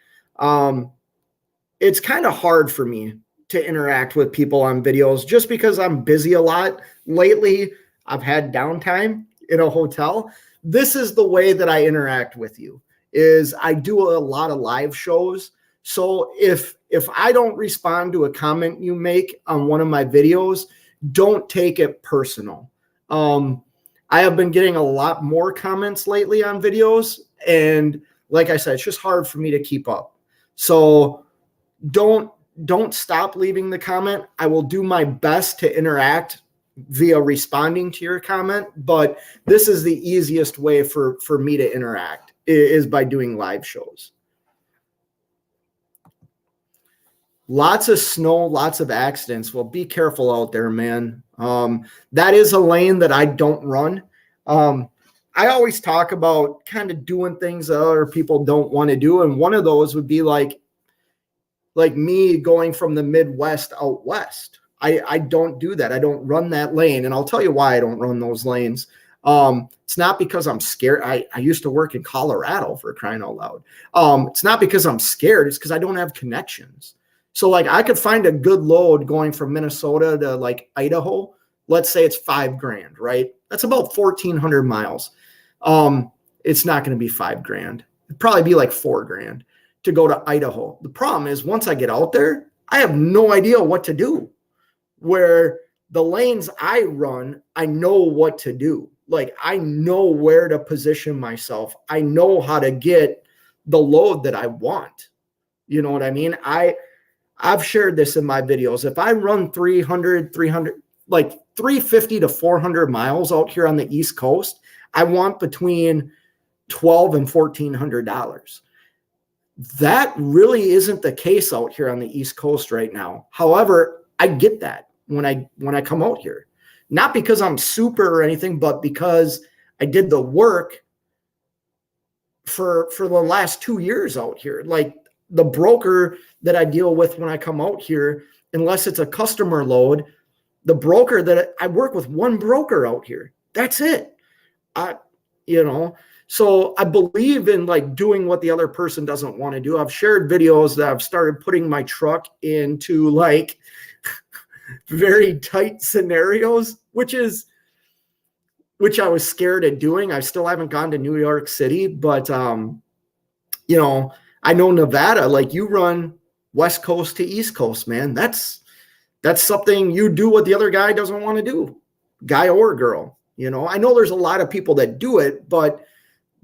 It's kind of hard for me to interact with people on videos just because I'm busy a lot. Lately, I've had downtime in a hotel. This is the way that I interact with you, is I do a lot of live shows. So if I don't respond to a comment you make on one of my videos, don't take it personal. I have been getting a lot more comments lately on videos. And like I said, it's just hard for me to keep up. So don't stop leaving the comment. I will do my best to interact via responding to your comment, but this is the easiest way for me to interact is by doing live shows. Lots of snow, lots of accidents. Well, be careful out there, man. That is a lane that I don't run. I always talk about kind of doing things that other people don't want to do. And one of those would be like me going from the Midwest out west. I don't do that. I don't run that lane. And I'll tell you why I don't run those lanes. It's not because I'm scared. I used to work in Colorado, for crying out loud. It's not because I'm scared. It's because I don't have connections. So like I could find a good load going from Minnesota to like Idaho. Let's say it's $5,000, right? That's about 1,400 miles. It's not going to be $5,000. It'd probably be like $4,000 to go to Idaho. The problem is once I get out there, I have no idea what to do. Where the lanes I run, I know what to do. Like I know where to position myself. I know how to get the load that I want. You know what I mean? I've shared this in my videos. If I run 300, like 350 to 400 miles out here on the East Coast, I want between $1,200 and $1,400. That really isn't the case out here on the East Coast right now. However, I get that when I come out here, not because I'm super or anything, but because I did the work for the last 2 years out here. Like the broker that I deal with when I come out here, unless it's a customer load, the broker that I work with, one broker out here, that's it. So I believe in like doing what the other person doesn't want to do. I've shared videos that I've started putting my truck into like very tight scenarios, which I was scared of doing. I still haven't gone to New York City, but I know Nevada, like you run West Coast to East Coast, man. That's something you do what the other guy doesn't want to do, guy or girl. I know there's a lot of people that do it, but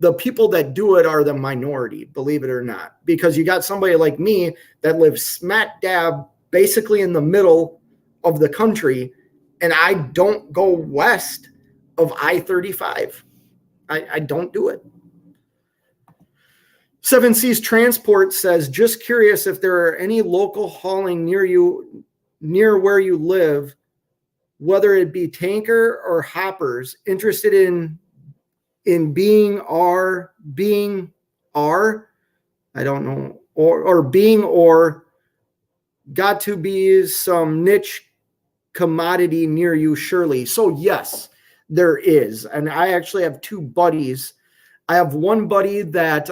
the people that do it are the minority, believe it or not, because you got somebody like me that lives smack dab basically in the middle of the country, and I don't go west of I-35. I don't do it. Seven Seas Transport says, just curious if there are any local hauling near where you live, whether it be tanker or hoppers, interested in being R, I don't know, or got to be some niche commodity near you, surely. So yes, there is. And I actually have two buddies. I have one buddy that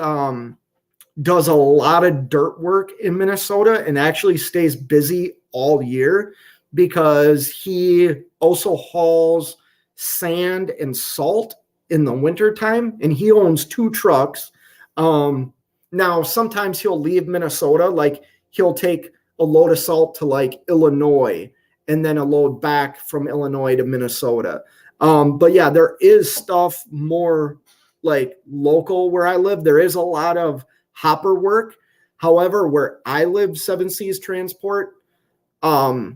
does a lot of dirt work in Minnesota and actually stays busy all year because he also hauls sand and salt in the wintertime, and he owns 2 trucks. Now, sometimes he'll leave Minnesota, like he'll take a load of salt to like Illinois and then a load back from Illinois to Minnesota. But yeah, there is stuff more like local where I live. There is a lot of hopper work. However, where I live, Seven Seas Transport, all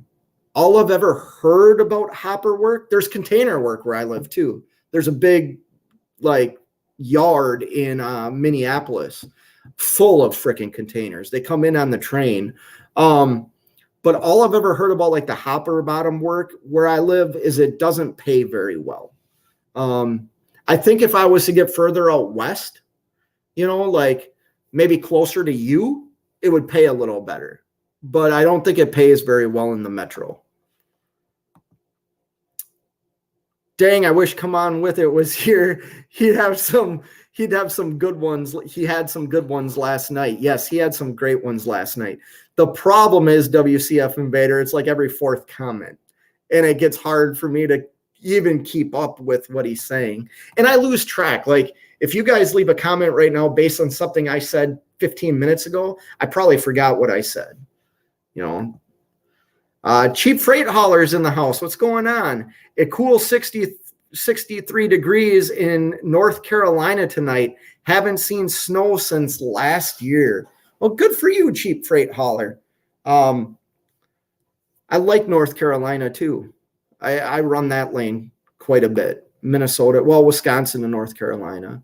I've ever heard about hopper work, there's container work where I live too. There's a big like yard in Minneapolis full of freaking containers. They come in on the train. But all I've ever heard about like the hopper bottom work where I live is it doesn't pay very well. I think if I was to get further out west, like maybe closer to you, it would pay a little better. But I don't think it pays very well in the metro. Dang, I wish Come On With It was here. He'd have some good ones. He had some good ones last night. Yes, he had some great ones last night. The problem is WCF Invader, it's like every 4th comment. And it gets hard for me to even keep up with what he's saying. And I lose track. Like if you guys leave a comment right now based on something I said 15 minutes ago, I probably forgot what I said. Cheap freight haulers in the house. What's going on? It cool 63 degrees in North Carolina tonight. Haven't seen snow since last year. Well, good for you, cheap freight hauler. I like North Carolina too. I run that lane quite a bit. Minnesota, Wisconsin and North Carolina.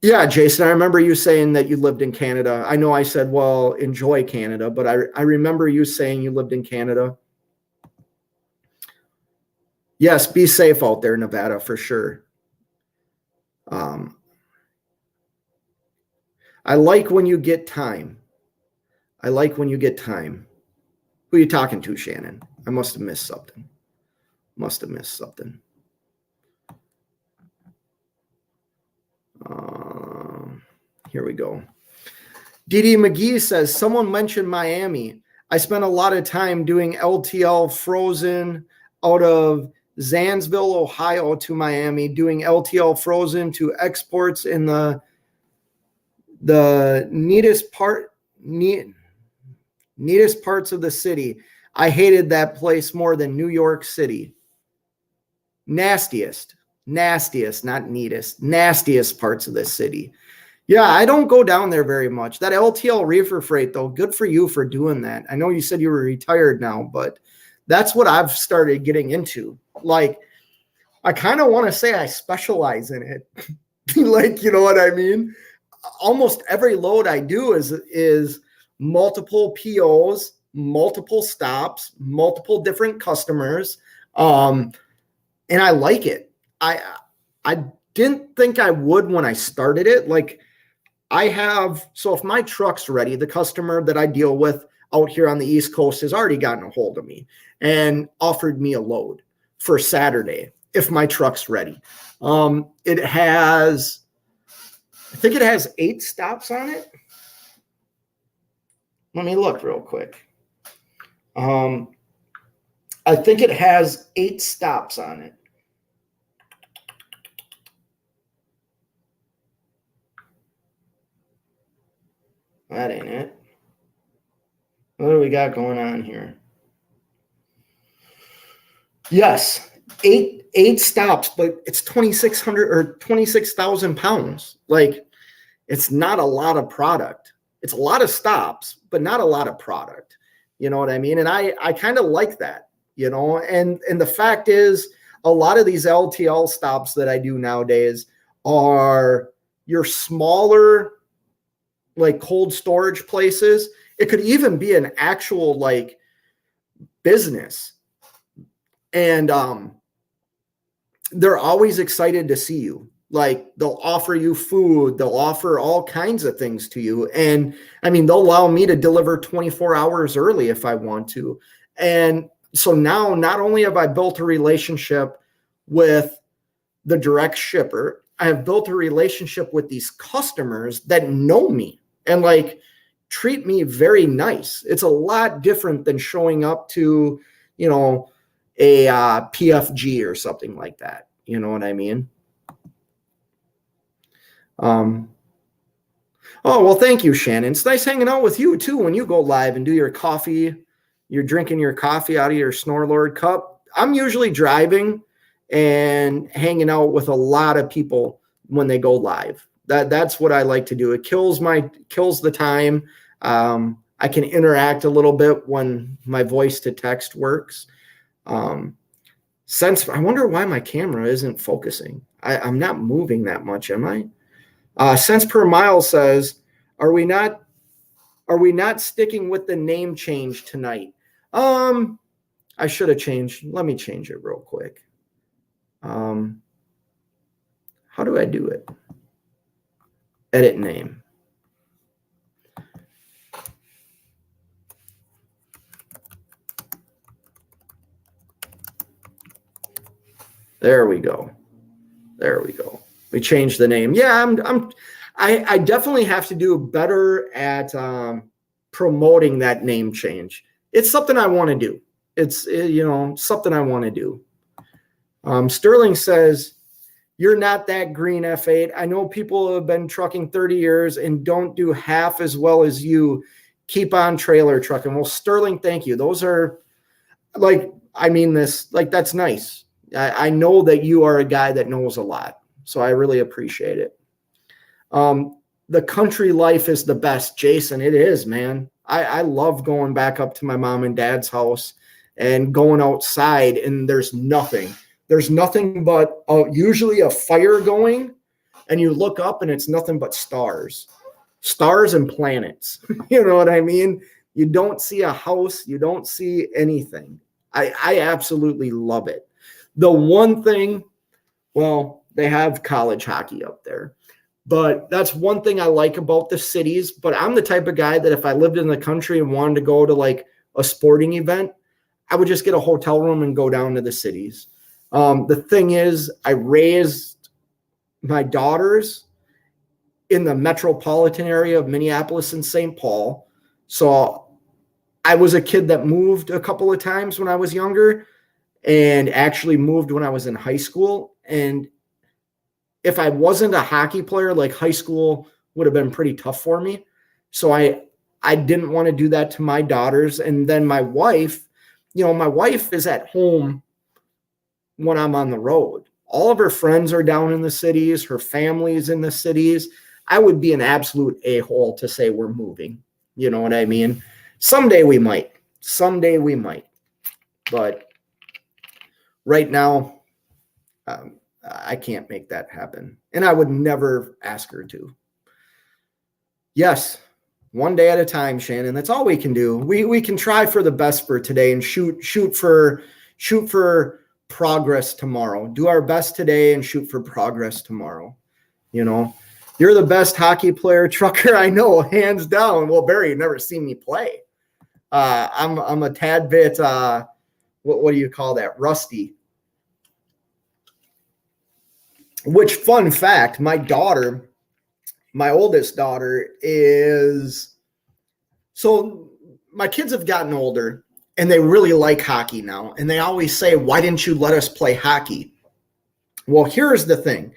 Yeah, Jason, I remember you saying that you lived in Canada. I know I said, well, enjoy Canada, but I remember you saying you lived in Canada. Yes, be safe out there, Nevada, for sure. I like when you get time. Who are you talking to, Shannon? I must have missed something. Here we go. DD McGee says, someone mentioned Miami. I spent a lot of time doing LTL frozen out of Zanesville, Ohio to Miami, doing LTL frozen to exports in the neatest parts of the city. I hated that place more than New York City. Nastiest, not neatest, nastiest parts of the city. Yeah, I don't go down there very much. That LTL reefer freight, though, good for you for doing that. I know you said you were retired now, but that's what I've started getting into. Like, I kind of want to say I specialize in it. Like, you know what I mean? Almost every load I do is multiple POs, multiple stops, multiple different customers. And I like it. I didn't think I would when I started it. Like, so if my truck's ready, the customer that I deal with out here on the East Coast has already gotten a hold of me and offered me a load for Saturday if my truck's ready. I think it has 8 stops on it. Let me look real quick. I think it has 8 stops on it. That ain't it. What do we got going on here? Yes, eight stops, but it's 2,600 or 26,000 pounds. Like, it's not a lot of product. It's a lot of stops, but not a lot of product. You know what I mean? And I kind of like that, you know, and the fact is a lot of these LTL stops that I do nowadays are your smaller, like cold storage places. It could even be an actual like business. And they're always excited to see you. Like, they'll offer you food, they'll offer all kinds of things to you. And I mean, they'll allow me to deliver 24 hours early if I want to. And so now not only have I built a relationship with the direct shipper, I have built a relationship with these customers that know me and like treat me very nice. It's a lot different than showing up to, you know, a PFG or something like that. You know what I mean? Oh, well, thank you, Shannon. It's nice hanging out with you too when you go live and do your coffee. You're drinking your coffee out of your Snorlord cup. I'm usually driving and hanging out with a lot of people when they go live. That's what I like to do. It kills the time. I can interact a little bit when my voice to text works. Since I wonder why my camera isn't focusing. I'm not moving that much, am I? Cents per mile says, are we not sticking with the name change tonight? I should have changed. Let me change it real quick. How do I do it? Edit name. There we go. There we go. We changed the name. Yeah, I definitely have to do better at promoting that name change. It's something I want to do. It's, you know, something I want to do. Sterling says, you're not that green, F8. I know people who have been trucking 30 years and don't do half as well as you. Keep on trailer trucking. Well, Sterling, thank you. Those are like, I mean this, like, that's nice. I know that you are a guy that knows a lot. So I really appreciate it. The country life is the best, Jason. It is, man. I love going back up to my mom and dad's house and going outside, and there's nothing. There's nothing but usually a fire going, and you look up and it's nothing but stars and planets. You know what I mean? You don't see a house. You don't see anything. I absolutely love it. The one thing, well, they have college hockey up there, but that's one thing I like about the cities. But I'm the type of guy that if I lived in the country and wanted to go to like a sporting event, I would just get a hotel room and go down to the cities. The thing is, I raised my daughters in the metropolitan area of Minneapolis and St. Paul. So I was a kid that moved a couple of times when I was younger and actually moved when I was in high school. And if I wasn't a hockey player, like high school would have been pretty tough for me. So I didn't want to do that to my daughters. And then my wife, you know, my wife is at home when I'm on the road. All of her friends are down in the cities. Her family's in the cities. I would be an absolute a-hole to say we're moving. You know what I mean? Someday we might. Someday we might. But right now, I can't make that happen. And I would never ask her to. Yes, one day at a time, Shannon. That's all we can do. We can try for the best for today and shoot for progress tomorrow. Do our best today and shoot for progress tomorrow. You know, you're the best hockey player, Trucker, I know, hands down. Well, Barry, you've never seen me play. I'm a tad bit what do you call that? Rusty. Which, fun fact, my oldest daughter is, so my kids have gotten older and they really like hockey now. And they always say, why didn't you let us play hockey? Well, here's the thing.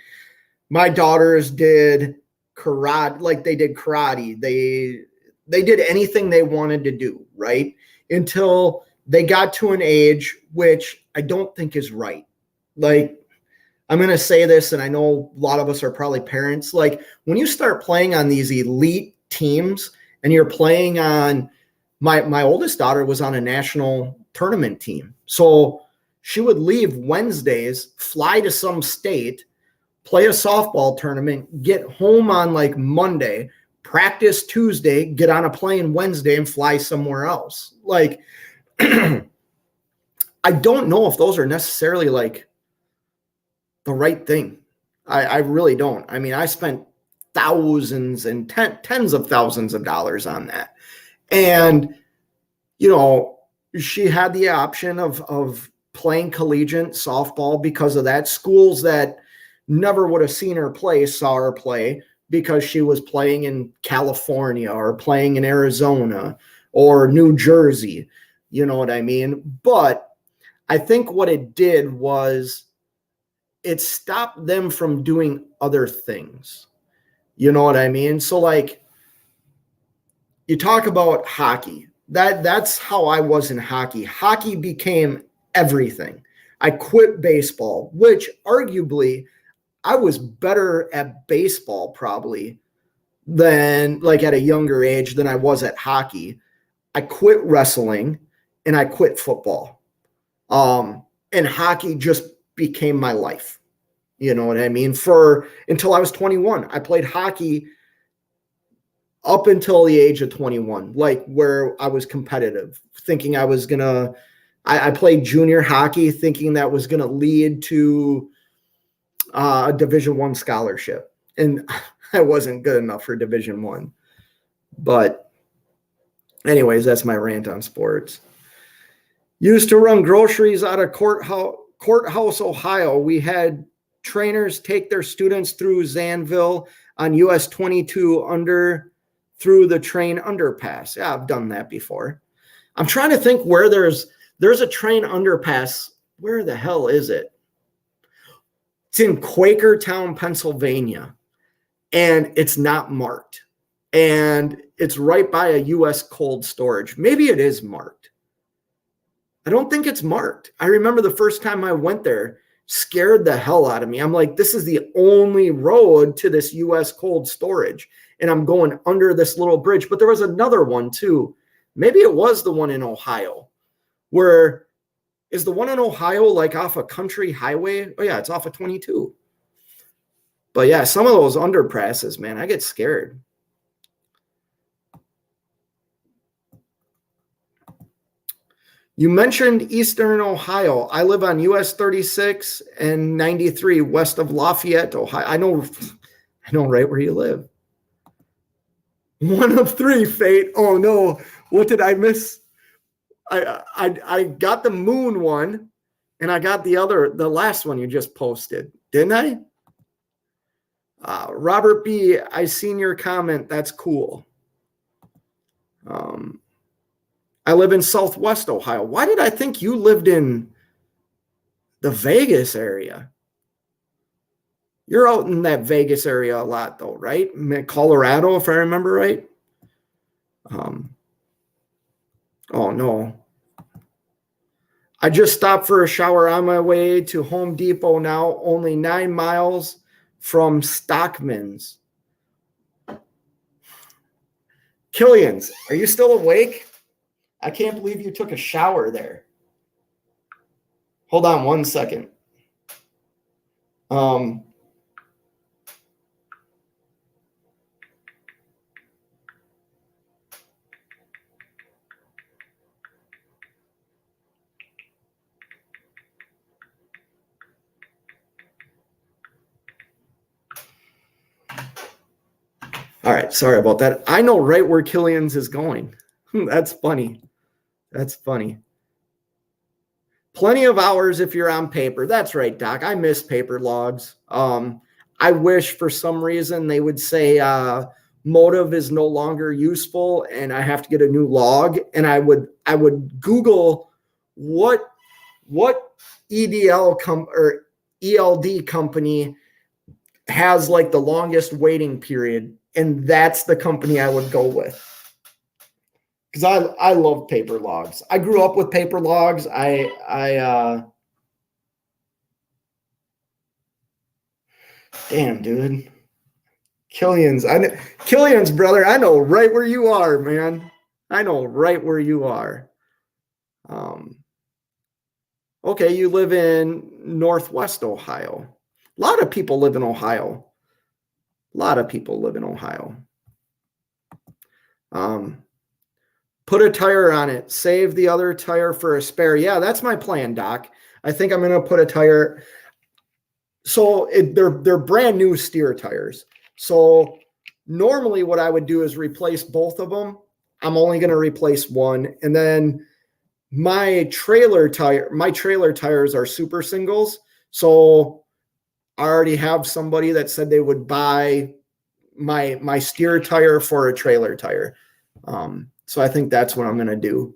My daughters did karate, like they did karate. They did anything they wanted to do, right? Until they got to an age, which I don't think is right. Like, I'm going to say this, and I know a lot of us are probably parents. Like, when you start playing on these elite teams and you're playing on, my oldest daughter was on a national tournament team. So she would leave Wednesdays, fly to some state, play a softball tournament, get home on like Monday, practice Tuesday, get on a plane Wednesday and fly somewhere else. Like, I don't know if those are necessarily like the right thing. I really don't. I mean, I spent thousands and tens of thousands of dollars on that. And, you know, she had the option of playing collegiate softball because of that. Schools that never would have seen her play saw her play because she was playing in California or playing in Arizona or New Jersey. You know what I mean? But I think what it did was it stopped them from doing other things. You know what I mean? So like, you talk about hockey. That's how I was in hockey. Hockey became everything. I quit baseball, which arguably I was better at baseball probably than like at a younger age than I was at hockey. I quit wrestling and I quit football. And hockey just became my life. You know what I mean? Until I was 21, I played hockey up until the age of 21, like where I was competitive, thinking I was I played junior hockey thinking that was going to lead to a Division I scholarship. And I wasn't good enough for Division I. But anyways, that's my rant on sports. Used to run groceries out of Courthouse, Ohio. We had trainers take their students through Zanville on US 22 through the train underpass. Yeah, I've done that before. I'm trying to think where there's a train underpass. Where the hell is it? It's in Quakertown, Pennsylvania, and it's not marked. And it's right by a US cold storage. Maybe it is marked. I don't think it's marked. I remember the first time I went there, scared the hell out of me. I'm like, this is the only road to this US cold storage. And I'm going under this little bridge. But there was another one too. Maybe it was the one in Ohio. Is the one in Ohio like off a country highway? Oh yeah, it's off of 22. But yeah, some of those underpasses, man, I get scared. You mentioned Eastern Ohio. I live on US 36 and 93 west of Lafayette, Ohio. I know right where you live. 1 of 3, Fate. Oh no, what did I miss? I got the moon one and I got the last one you just posted, didn't I? Robert B, I seen your comment. That's cool. I live in Southwest Ohio. Why did I think you lived in the Vegas area? You're out in that Vegas area a lot though, right? Colorado, if I remember right. Oh no. I just stopped for a shower on my way to Home Depot now, only 9 miles from Stockman's. Killians, are you still awake? I can't believe you took a shower there. Hold on 1 second. All right, sorry about that. I know right where Killian's is going. That's funny. That's funny. Plenty of hours if you're on paper. That's right, Doc. I miss paper logs. I wish for some reason they would say Motive is no longer useful and I have to get a new log. And I would Google what or ELD company has like the longest waiting period, and that's the company I would go with. Because I love paper logs. I grew up with paper logs. Damn, dude. Killian's brother, I know right where you are, man. I know right where you are. Okay, you live in Northwest Ohio. A lot of people live in Ohio. Put a tire on it. Save the other tire for a spare. Yeah, that's my plan, Doc. I think I'm going to put a tire. So they're brand new steer tires. So normally what I would do is replace both of them. I'm only going to replace one. And then my trailer tires are super singles. So I already have somebody that said they would buy my steer tire for a trailer tire. So I think that's what I'm going to do.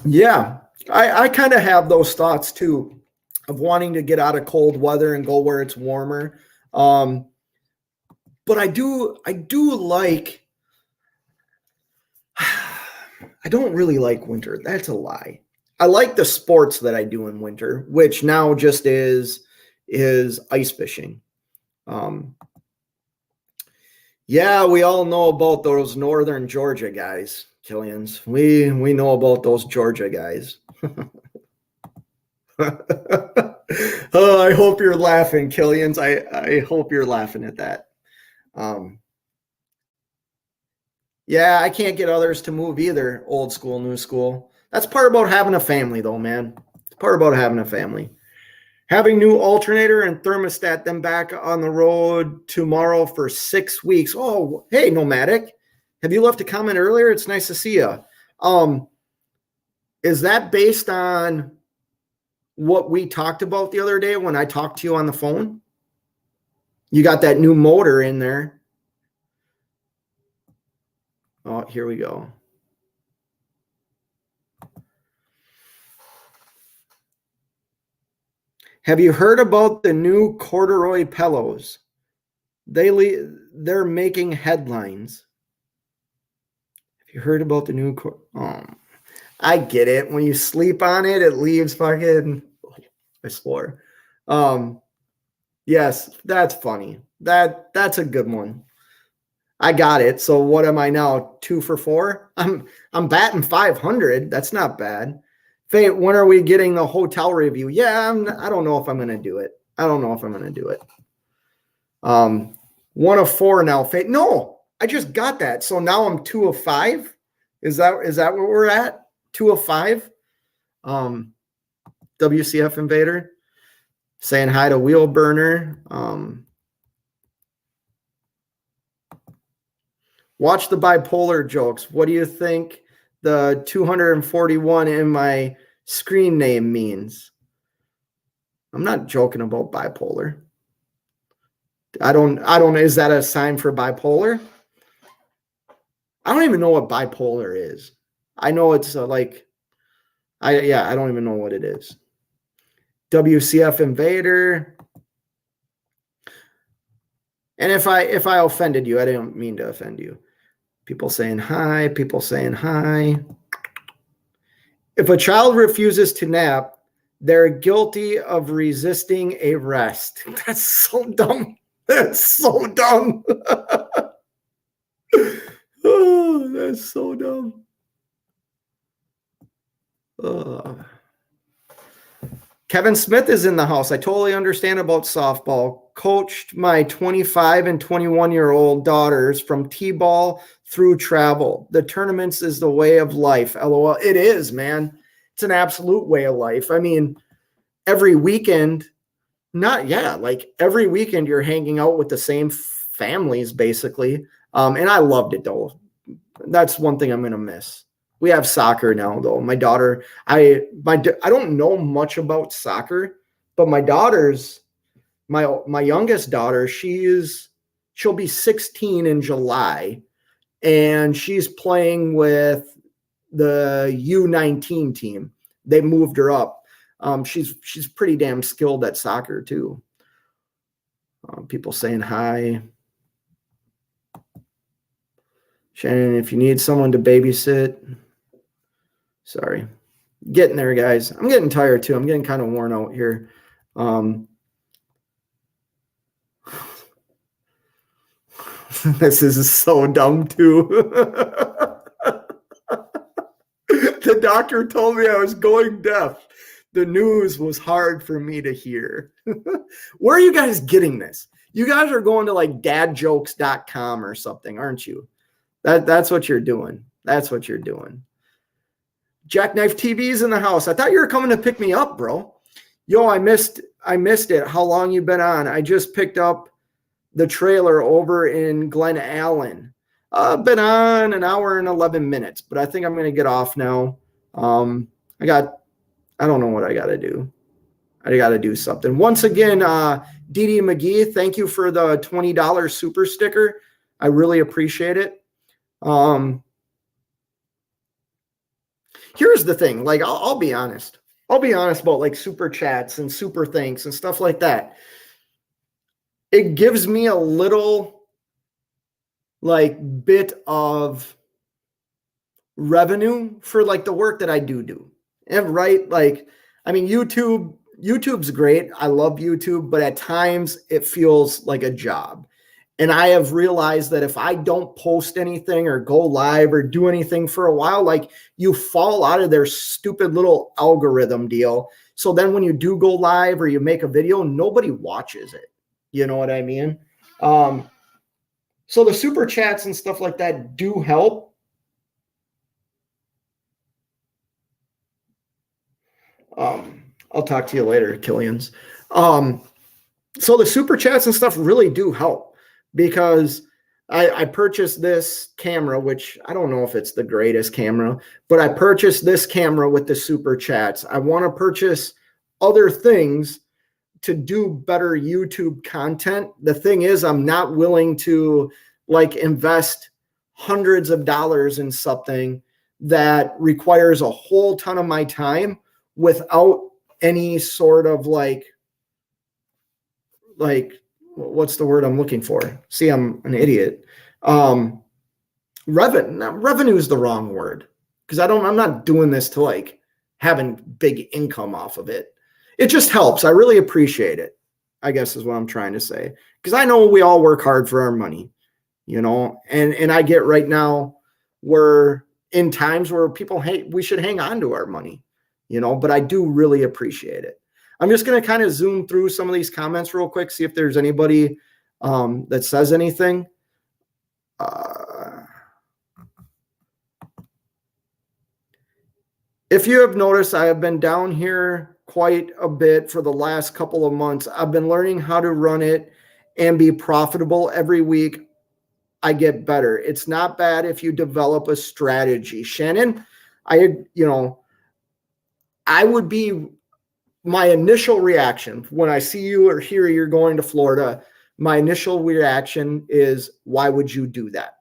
Yeah, I kind of have those thoughts too of wanting to get out of cold weather and go where it's warmer. But I do like, I don't really like winter. That's a lie. I like the sports that I do in winter, which now just is ice fishing. Yeah, we all know about those northern Georgia guys, Killians. We know about those Georgia guys. Oh, I hope you're laughing, Killians. I hope you're laughing at that. Yeah, I can't get others to move either. Old school, new school. That's part about having a family, though, man. It's part about having a family. Having new alternator and thermostat, then back on the road tomorrow for 6 weeks. Oh, hey, Nomadic. Have you left a comment earlier? It's nice to see you. Is that based on what we talked about the other day when I talked to you on the phone? You got that new motor in there. Oh, here we go. Have you heard about the new corduroy pillows? They're making headlines. Have you heard about the new I get it. When you sleep on it, it leaves fucking I swore. Yes, that's funny. That's a good one. I got it. So what am I now? 2 for 4? I'm batting 500. That's not bad. Faye, when are we getting the hotel review? Yeah, I don't know if I'm going to do it. 1 of 4 now. Faye, no, I just got that. So now I'm 2 of 5. Is that where we're at? 2 of 5. WCF Invader saying hi to Wheel Burner. Watch the bipolar jokes. What do you think the 241 in my screen name means? I'm not joking about bipolar. I don't, is that a sign for bipolar? I don't even know what bipolar is. I know it's I don't even know what it is. WCF Invader. And if I offended you, I didn't mean to offend you. People saying hi. If a child refuses to nap, they're guilty of resisting arrest. That's so dumb. That's so dumb. That's so dumb. Kevin Smith is in the house. I totally understand about softball. Coached my 25 and 21-year-old daughters from T-ball through travel. The tournaments is the way of life. LOL. It is, man. It's an absolute way of life. I mean, every weekend, every weekend you're hanging out with the same families, basically. And I loved it, though. That's one thing I'm going to miss. We have soccer now, though. My daughter, I don't know much about soccer, but my daughter's, my youngest daughter, she'll be 16 in July, and she's playing with the U19 team. They moved her up. She's pretty damn skilled at soccer too. People saying hi. Shannon, if you need someone to babysit. Sorry. Getting there, guys. I'm getting tired too. I'm getting kind of worn out here. This is so dumb too. The doctor told me I was going deaf. The news was hard for me to hear. Where are you guys getting this? You guys are going to like dadjokes.com or something, aren't you? That's what you're doing. That's what you're doing. Jackknife TV's in the house. I thought you were coming to pick me up, bro. Yo, I missed it. How long you been on? I just picked up the trailer over in Glen Allen. I've been on an hour and 11 minutes, but I think I'm going to get off now. I don't know what I got to do. I got to do something. Once again, Dee McGee, thank you for the $20 super sticker. I really appreciate it. Here's the thing. Like, I'll be honest. I'll be honest about like super chats and super thanks and stuff like that. It gives me a little like bit of revenue for like the work that I do. And right, like, I mean, YouTube's great. I love YouTube, but at times it feels like a job. And I have realized that if I don't post anything or go live or do anything for a while, like you fall out of their stupid little algorithm deal. So then when you do go live or you make a video, nobody watches it. You know what I mean? So the super chats and stuff like that do help. I'll talk to you later, Killians. So the super chats and stuff really do help because I purchased this camera, which I don't know if it's the greatest camera, but I purchased this camera with the super chats. I want to purchase other things to do better YouTube content. The thing is, I'm not willing to like invest hundreds of dollars in something that requires a whole ton of my time without any sort of like what's the word I'm looking for? See, I'm an idiot. Revenue is the wrong word because I'm not doing this to like having big income off of it. It just helps. I really appreciate it, I guess is what I'm trying to say. Because I know we all work hard for our money, you know, and I get right now we're in times where people we should hang on to our money, you know, but I do really appreciate it. I'm just going to kind of zoom through some of these comments real quick, see if there's anybody that says anything. If you have noticed, I have been down here quite a bit for the last couple of months. I've been learning how to run it and be profitable every week. I get better. It's not bad if you develop a strategy. Shannon, my initial reaction when I see you or hear you're going to Florida, my initial reaction is, why would you do that?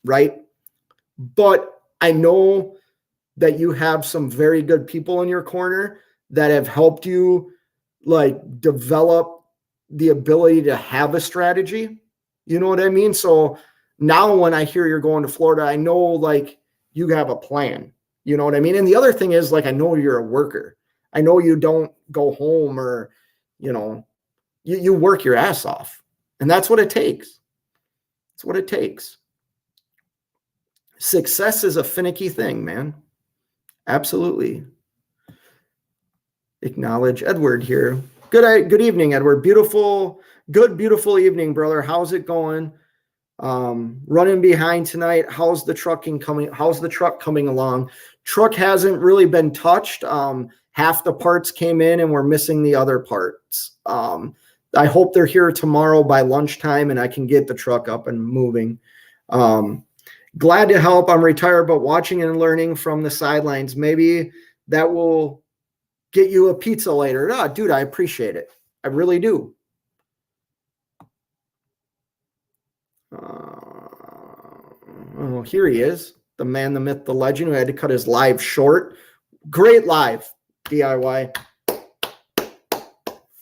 Right? But I know that you have some very good people in your corner that have helped you like develop the ability to have a strategy. You know what I mean? So now when I hear you're going to Florida, I know like you have a plan. You know what I mean? And the other thing is like, I know you're a worker. I know you don't go home or, you know, you work your ass off. And that's what it takes. That's what it takes. Success is a finicky thing, man. Absolutely. Acknowledge Edward here. Good evening, Edward. Beautiful evening, brother. How's it going? Running behind tonight. How's the truck coming along? Truck hasn't really been touched. Half the parts came in and we're missing the other parts. I hope they're here tomorrow by lunchtime and I can get the truck up and moving. Glad to help. I'm retired, but watching and learning from the sidelines. Maybe that will get you a pizza later. Ah, dude, I appreciate it. I really do. Oh, here he is. The man, the myth, the legend who had to cut his live short. Great live, DIY.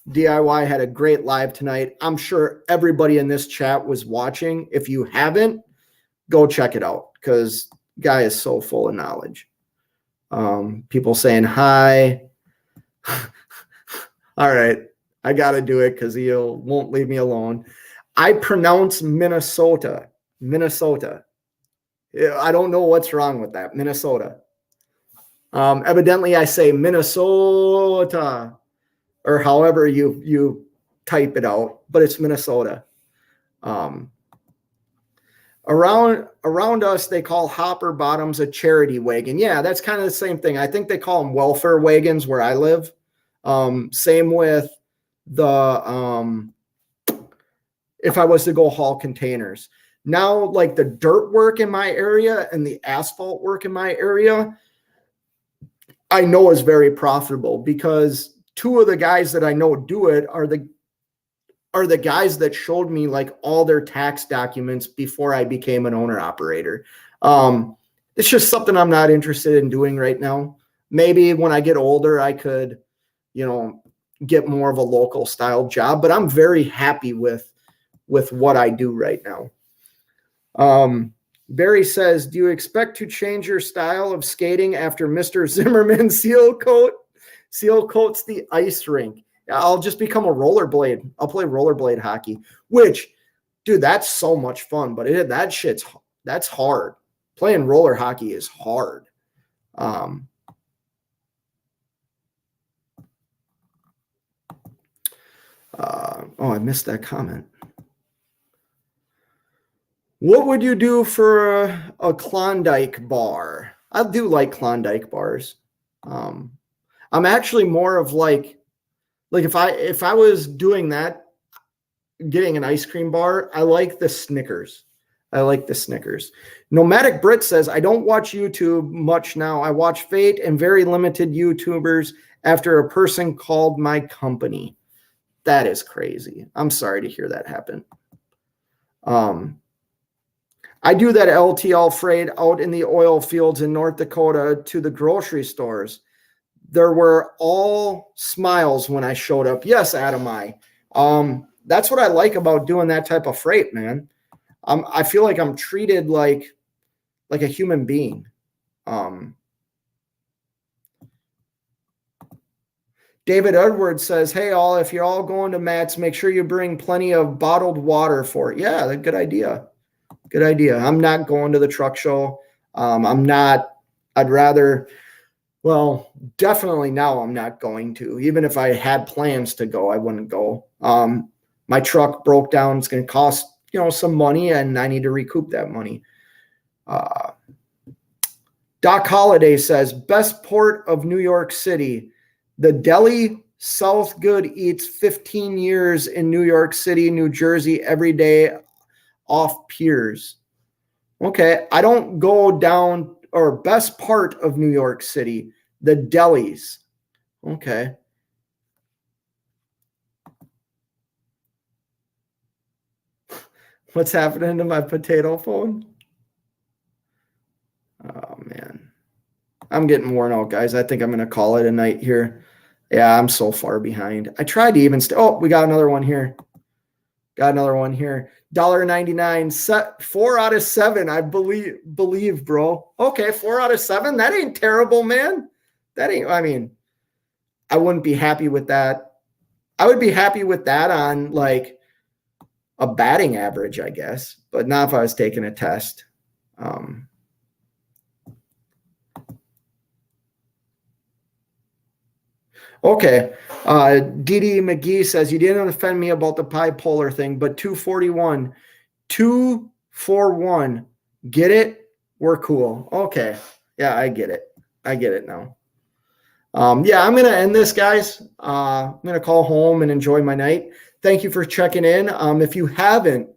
DIY had a great live tonight. I'm sure everybody in this chat was watching. If you haven't, go check it out because guy is so full of knowledge. People saying hi. All right. I got to do it because he won't leave me alone. I pronounce Minnesota. I don't know what's wrong with that. Minnesota. Evidently, I say Minnesota or however you type it out, but it's Minnesota. Around us, they call hopper bottoms a charity wagon. Yeah, that's kind of the same thing. I think they call them welfare wagons where I live. Same with the if I was to go haul containers. Now, like the dirt work in my area and the asphalt work in my area, I know is very profitable because two of the guys that I know do it are the guys that showed me like all their tax documents before I became an owner operator. It's just something I'm not interested in doing right now. Maybe when I get older, I could, get more of a local style job, but I'm very happy with what I do right now. Barry says, do you expect to change your style of skating after Mr. Zimmerman seal coats the ice rink? I'll just become a rollerblade. I'll play rollerblade hockey, which, dude, that's so much fun, but that's hard. Playing roller hockey is hard. I missed that comment. What would you do for a Klondike bar? I do like Klondike bars. I'm actually more of like if I was doing that, getting an ice cream bar, I like the Snickers. Nomadic Brit says, I don't watch YouTube much now. I watch Fate and very limited YouTubers after a person called my company. That is crazy. I'm sorry to hear that happen. I do that LTL freight out in the oil fields in North Dakota to the grocery stores. There were all smiles when I showed up. Yes, Adam, that's what I like about doing that type of freight, man. I feel like I'm treated like a human being. David Edwards says, hey, all, if you're all going to Matt's, make sure you bring plenty of bottled water for it. Yeah, good idea. Good idea. I'm not going to the truck show. Definitely now I'm not going to. Even if I had plans to go, I wouldn't go. My truck broke down. It's going to cost, some money, and I need to recoup that money. Doc Holliday says, best port of New York City. The deli Southgood eats 15 years in New York City, New Jersey, every day off piers. Okay, I don't go down, or best part of New York City, the delis. Okay. What's happening to my potato phone? Oh, man. I'm getting worn out, guys. I think I'm going to call it a night here. Yeah, I'm so far behind. I tried to even we got another one here. $1.99. 4 out of 7, I believe, bro. Okay, 4 out of 7. That ain't terrible, man. I wouldn't be happy with that. I would be happy with that on like a batting average, I guess, but not if I was taking a test. Okay. Dee McGee says, you didn't offend me about the bipolar thing, but 241, 241, get it? We're cool. Okay. Yeah, I get it. I get it now. Yeah, I'm going to end this, guys. I'm going to call home and enjoy my night. Thank you for checking in. If you haven't,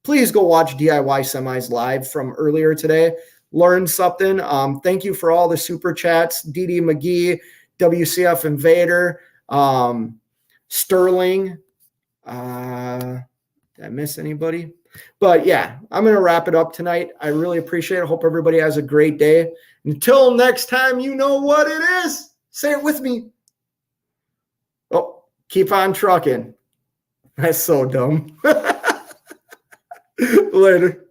please go watch DIY Semis live from earlier today. Learn something. Thank you for all the super chats. Dee McGee, WCF Invader, Sterling. Did I miss anybody? But yeah, I'm going to wrap it up tonight. I really appreciate it. Hope everybody has a great day. Until next time, you know what it is. Say it with me. Oh, keep on trucking. That's so dumb. Later.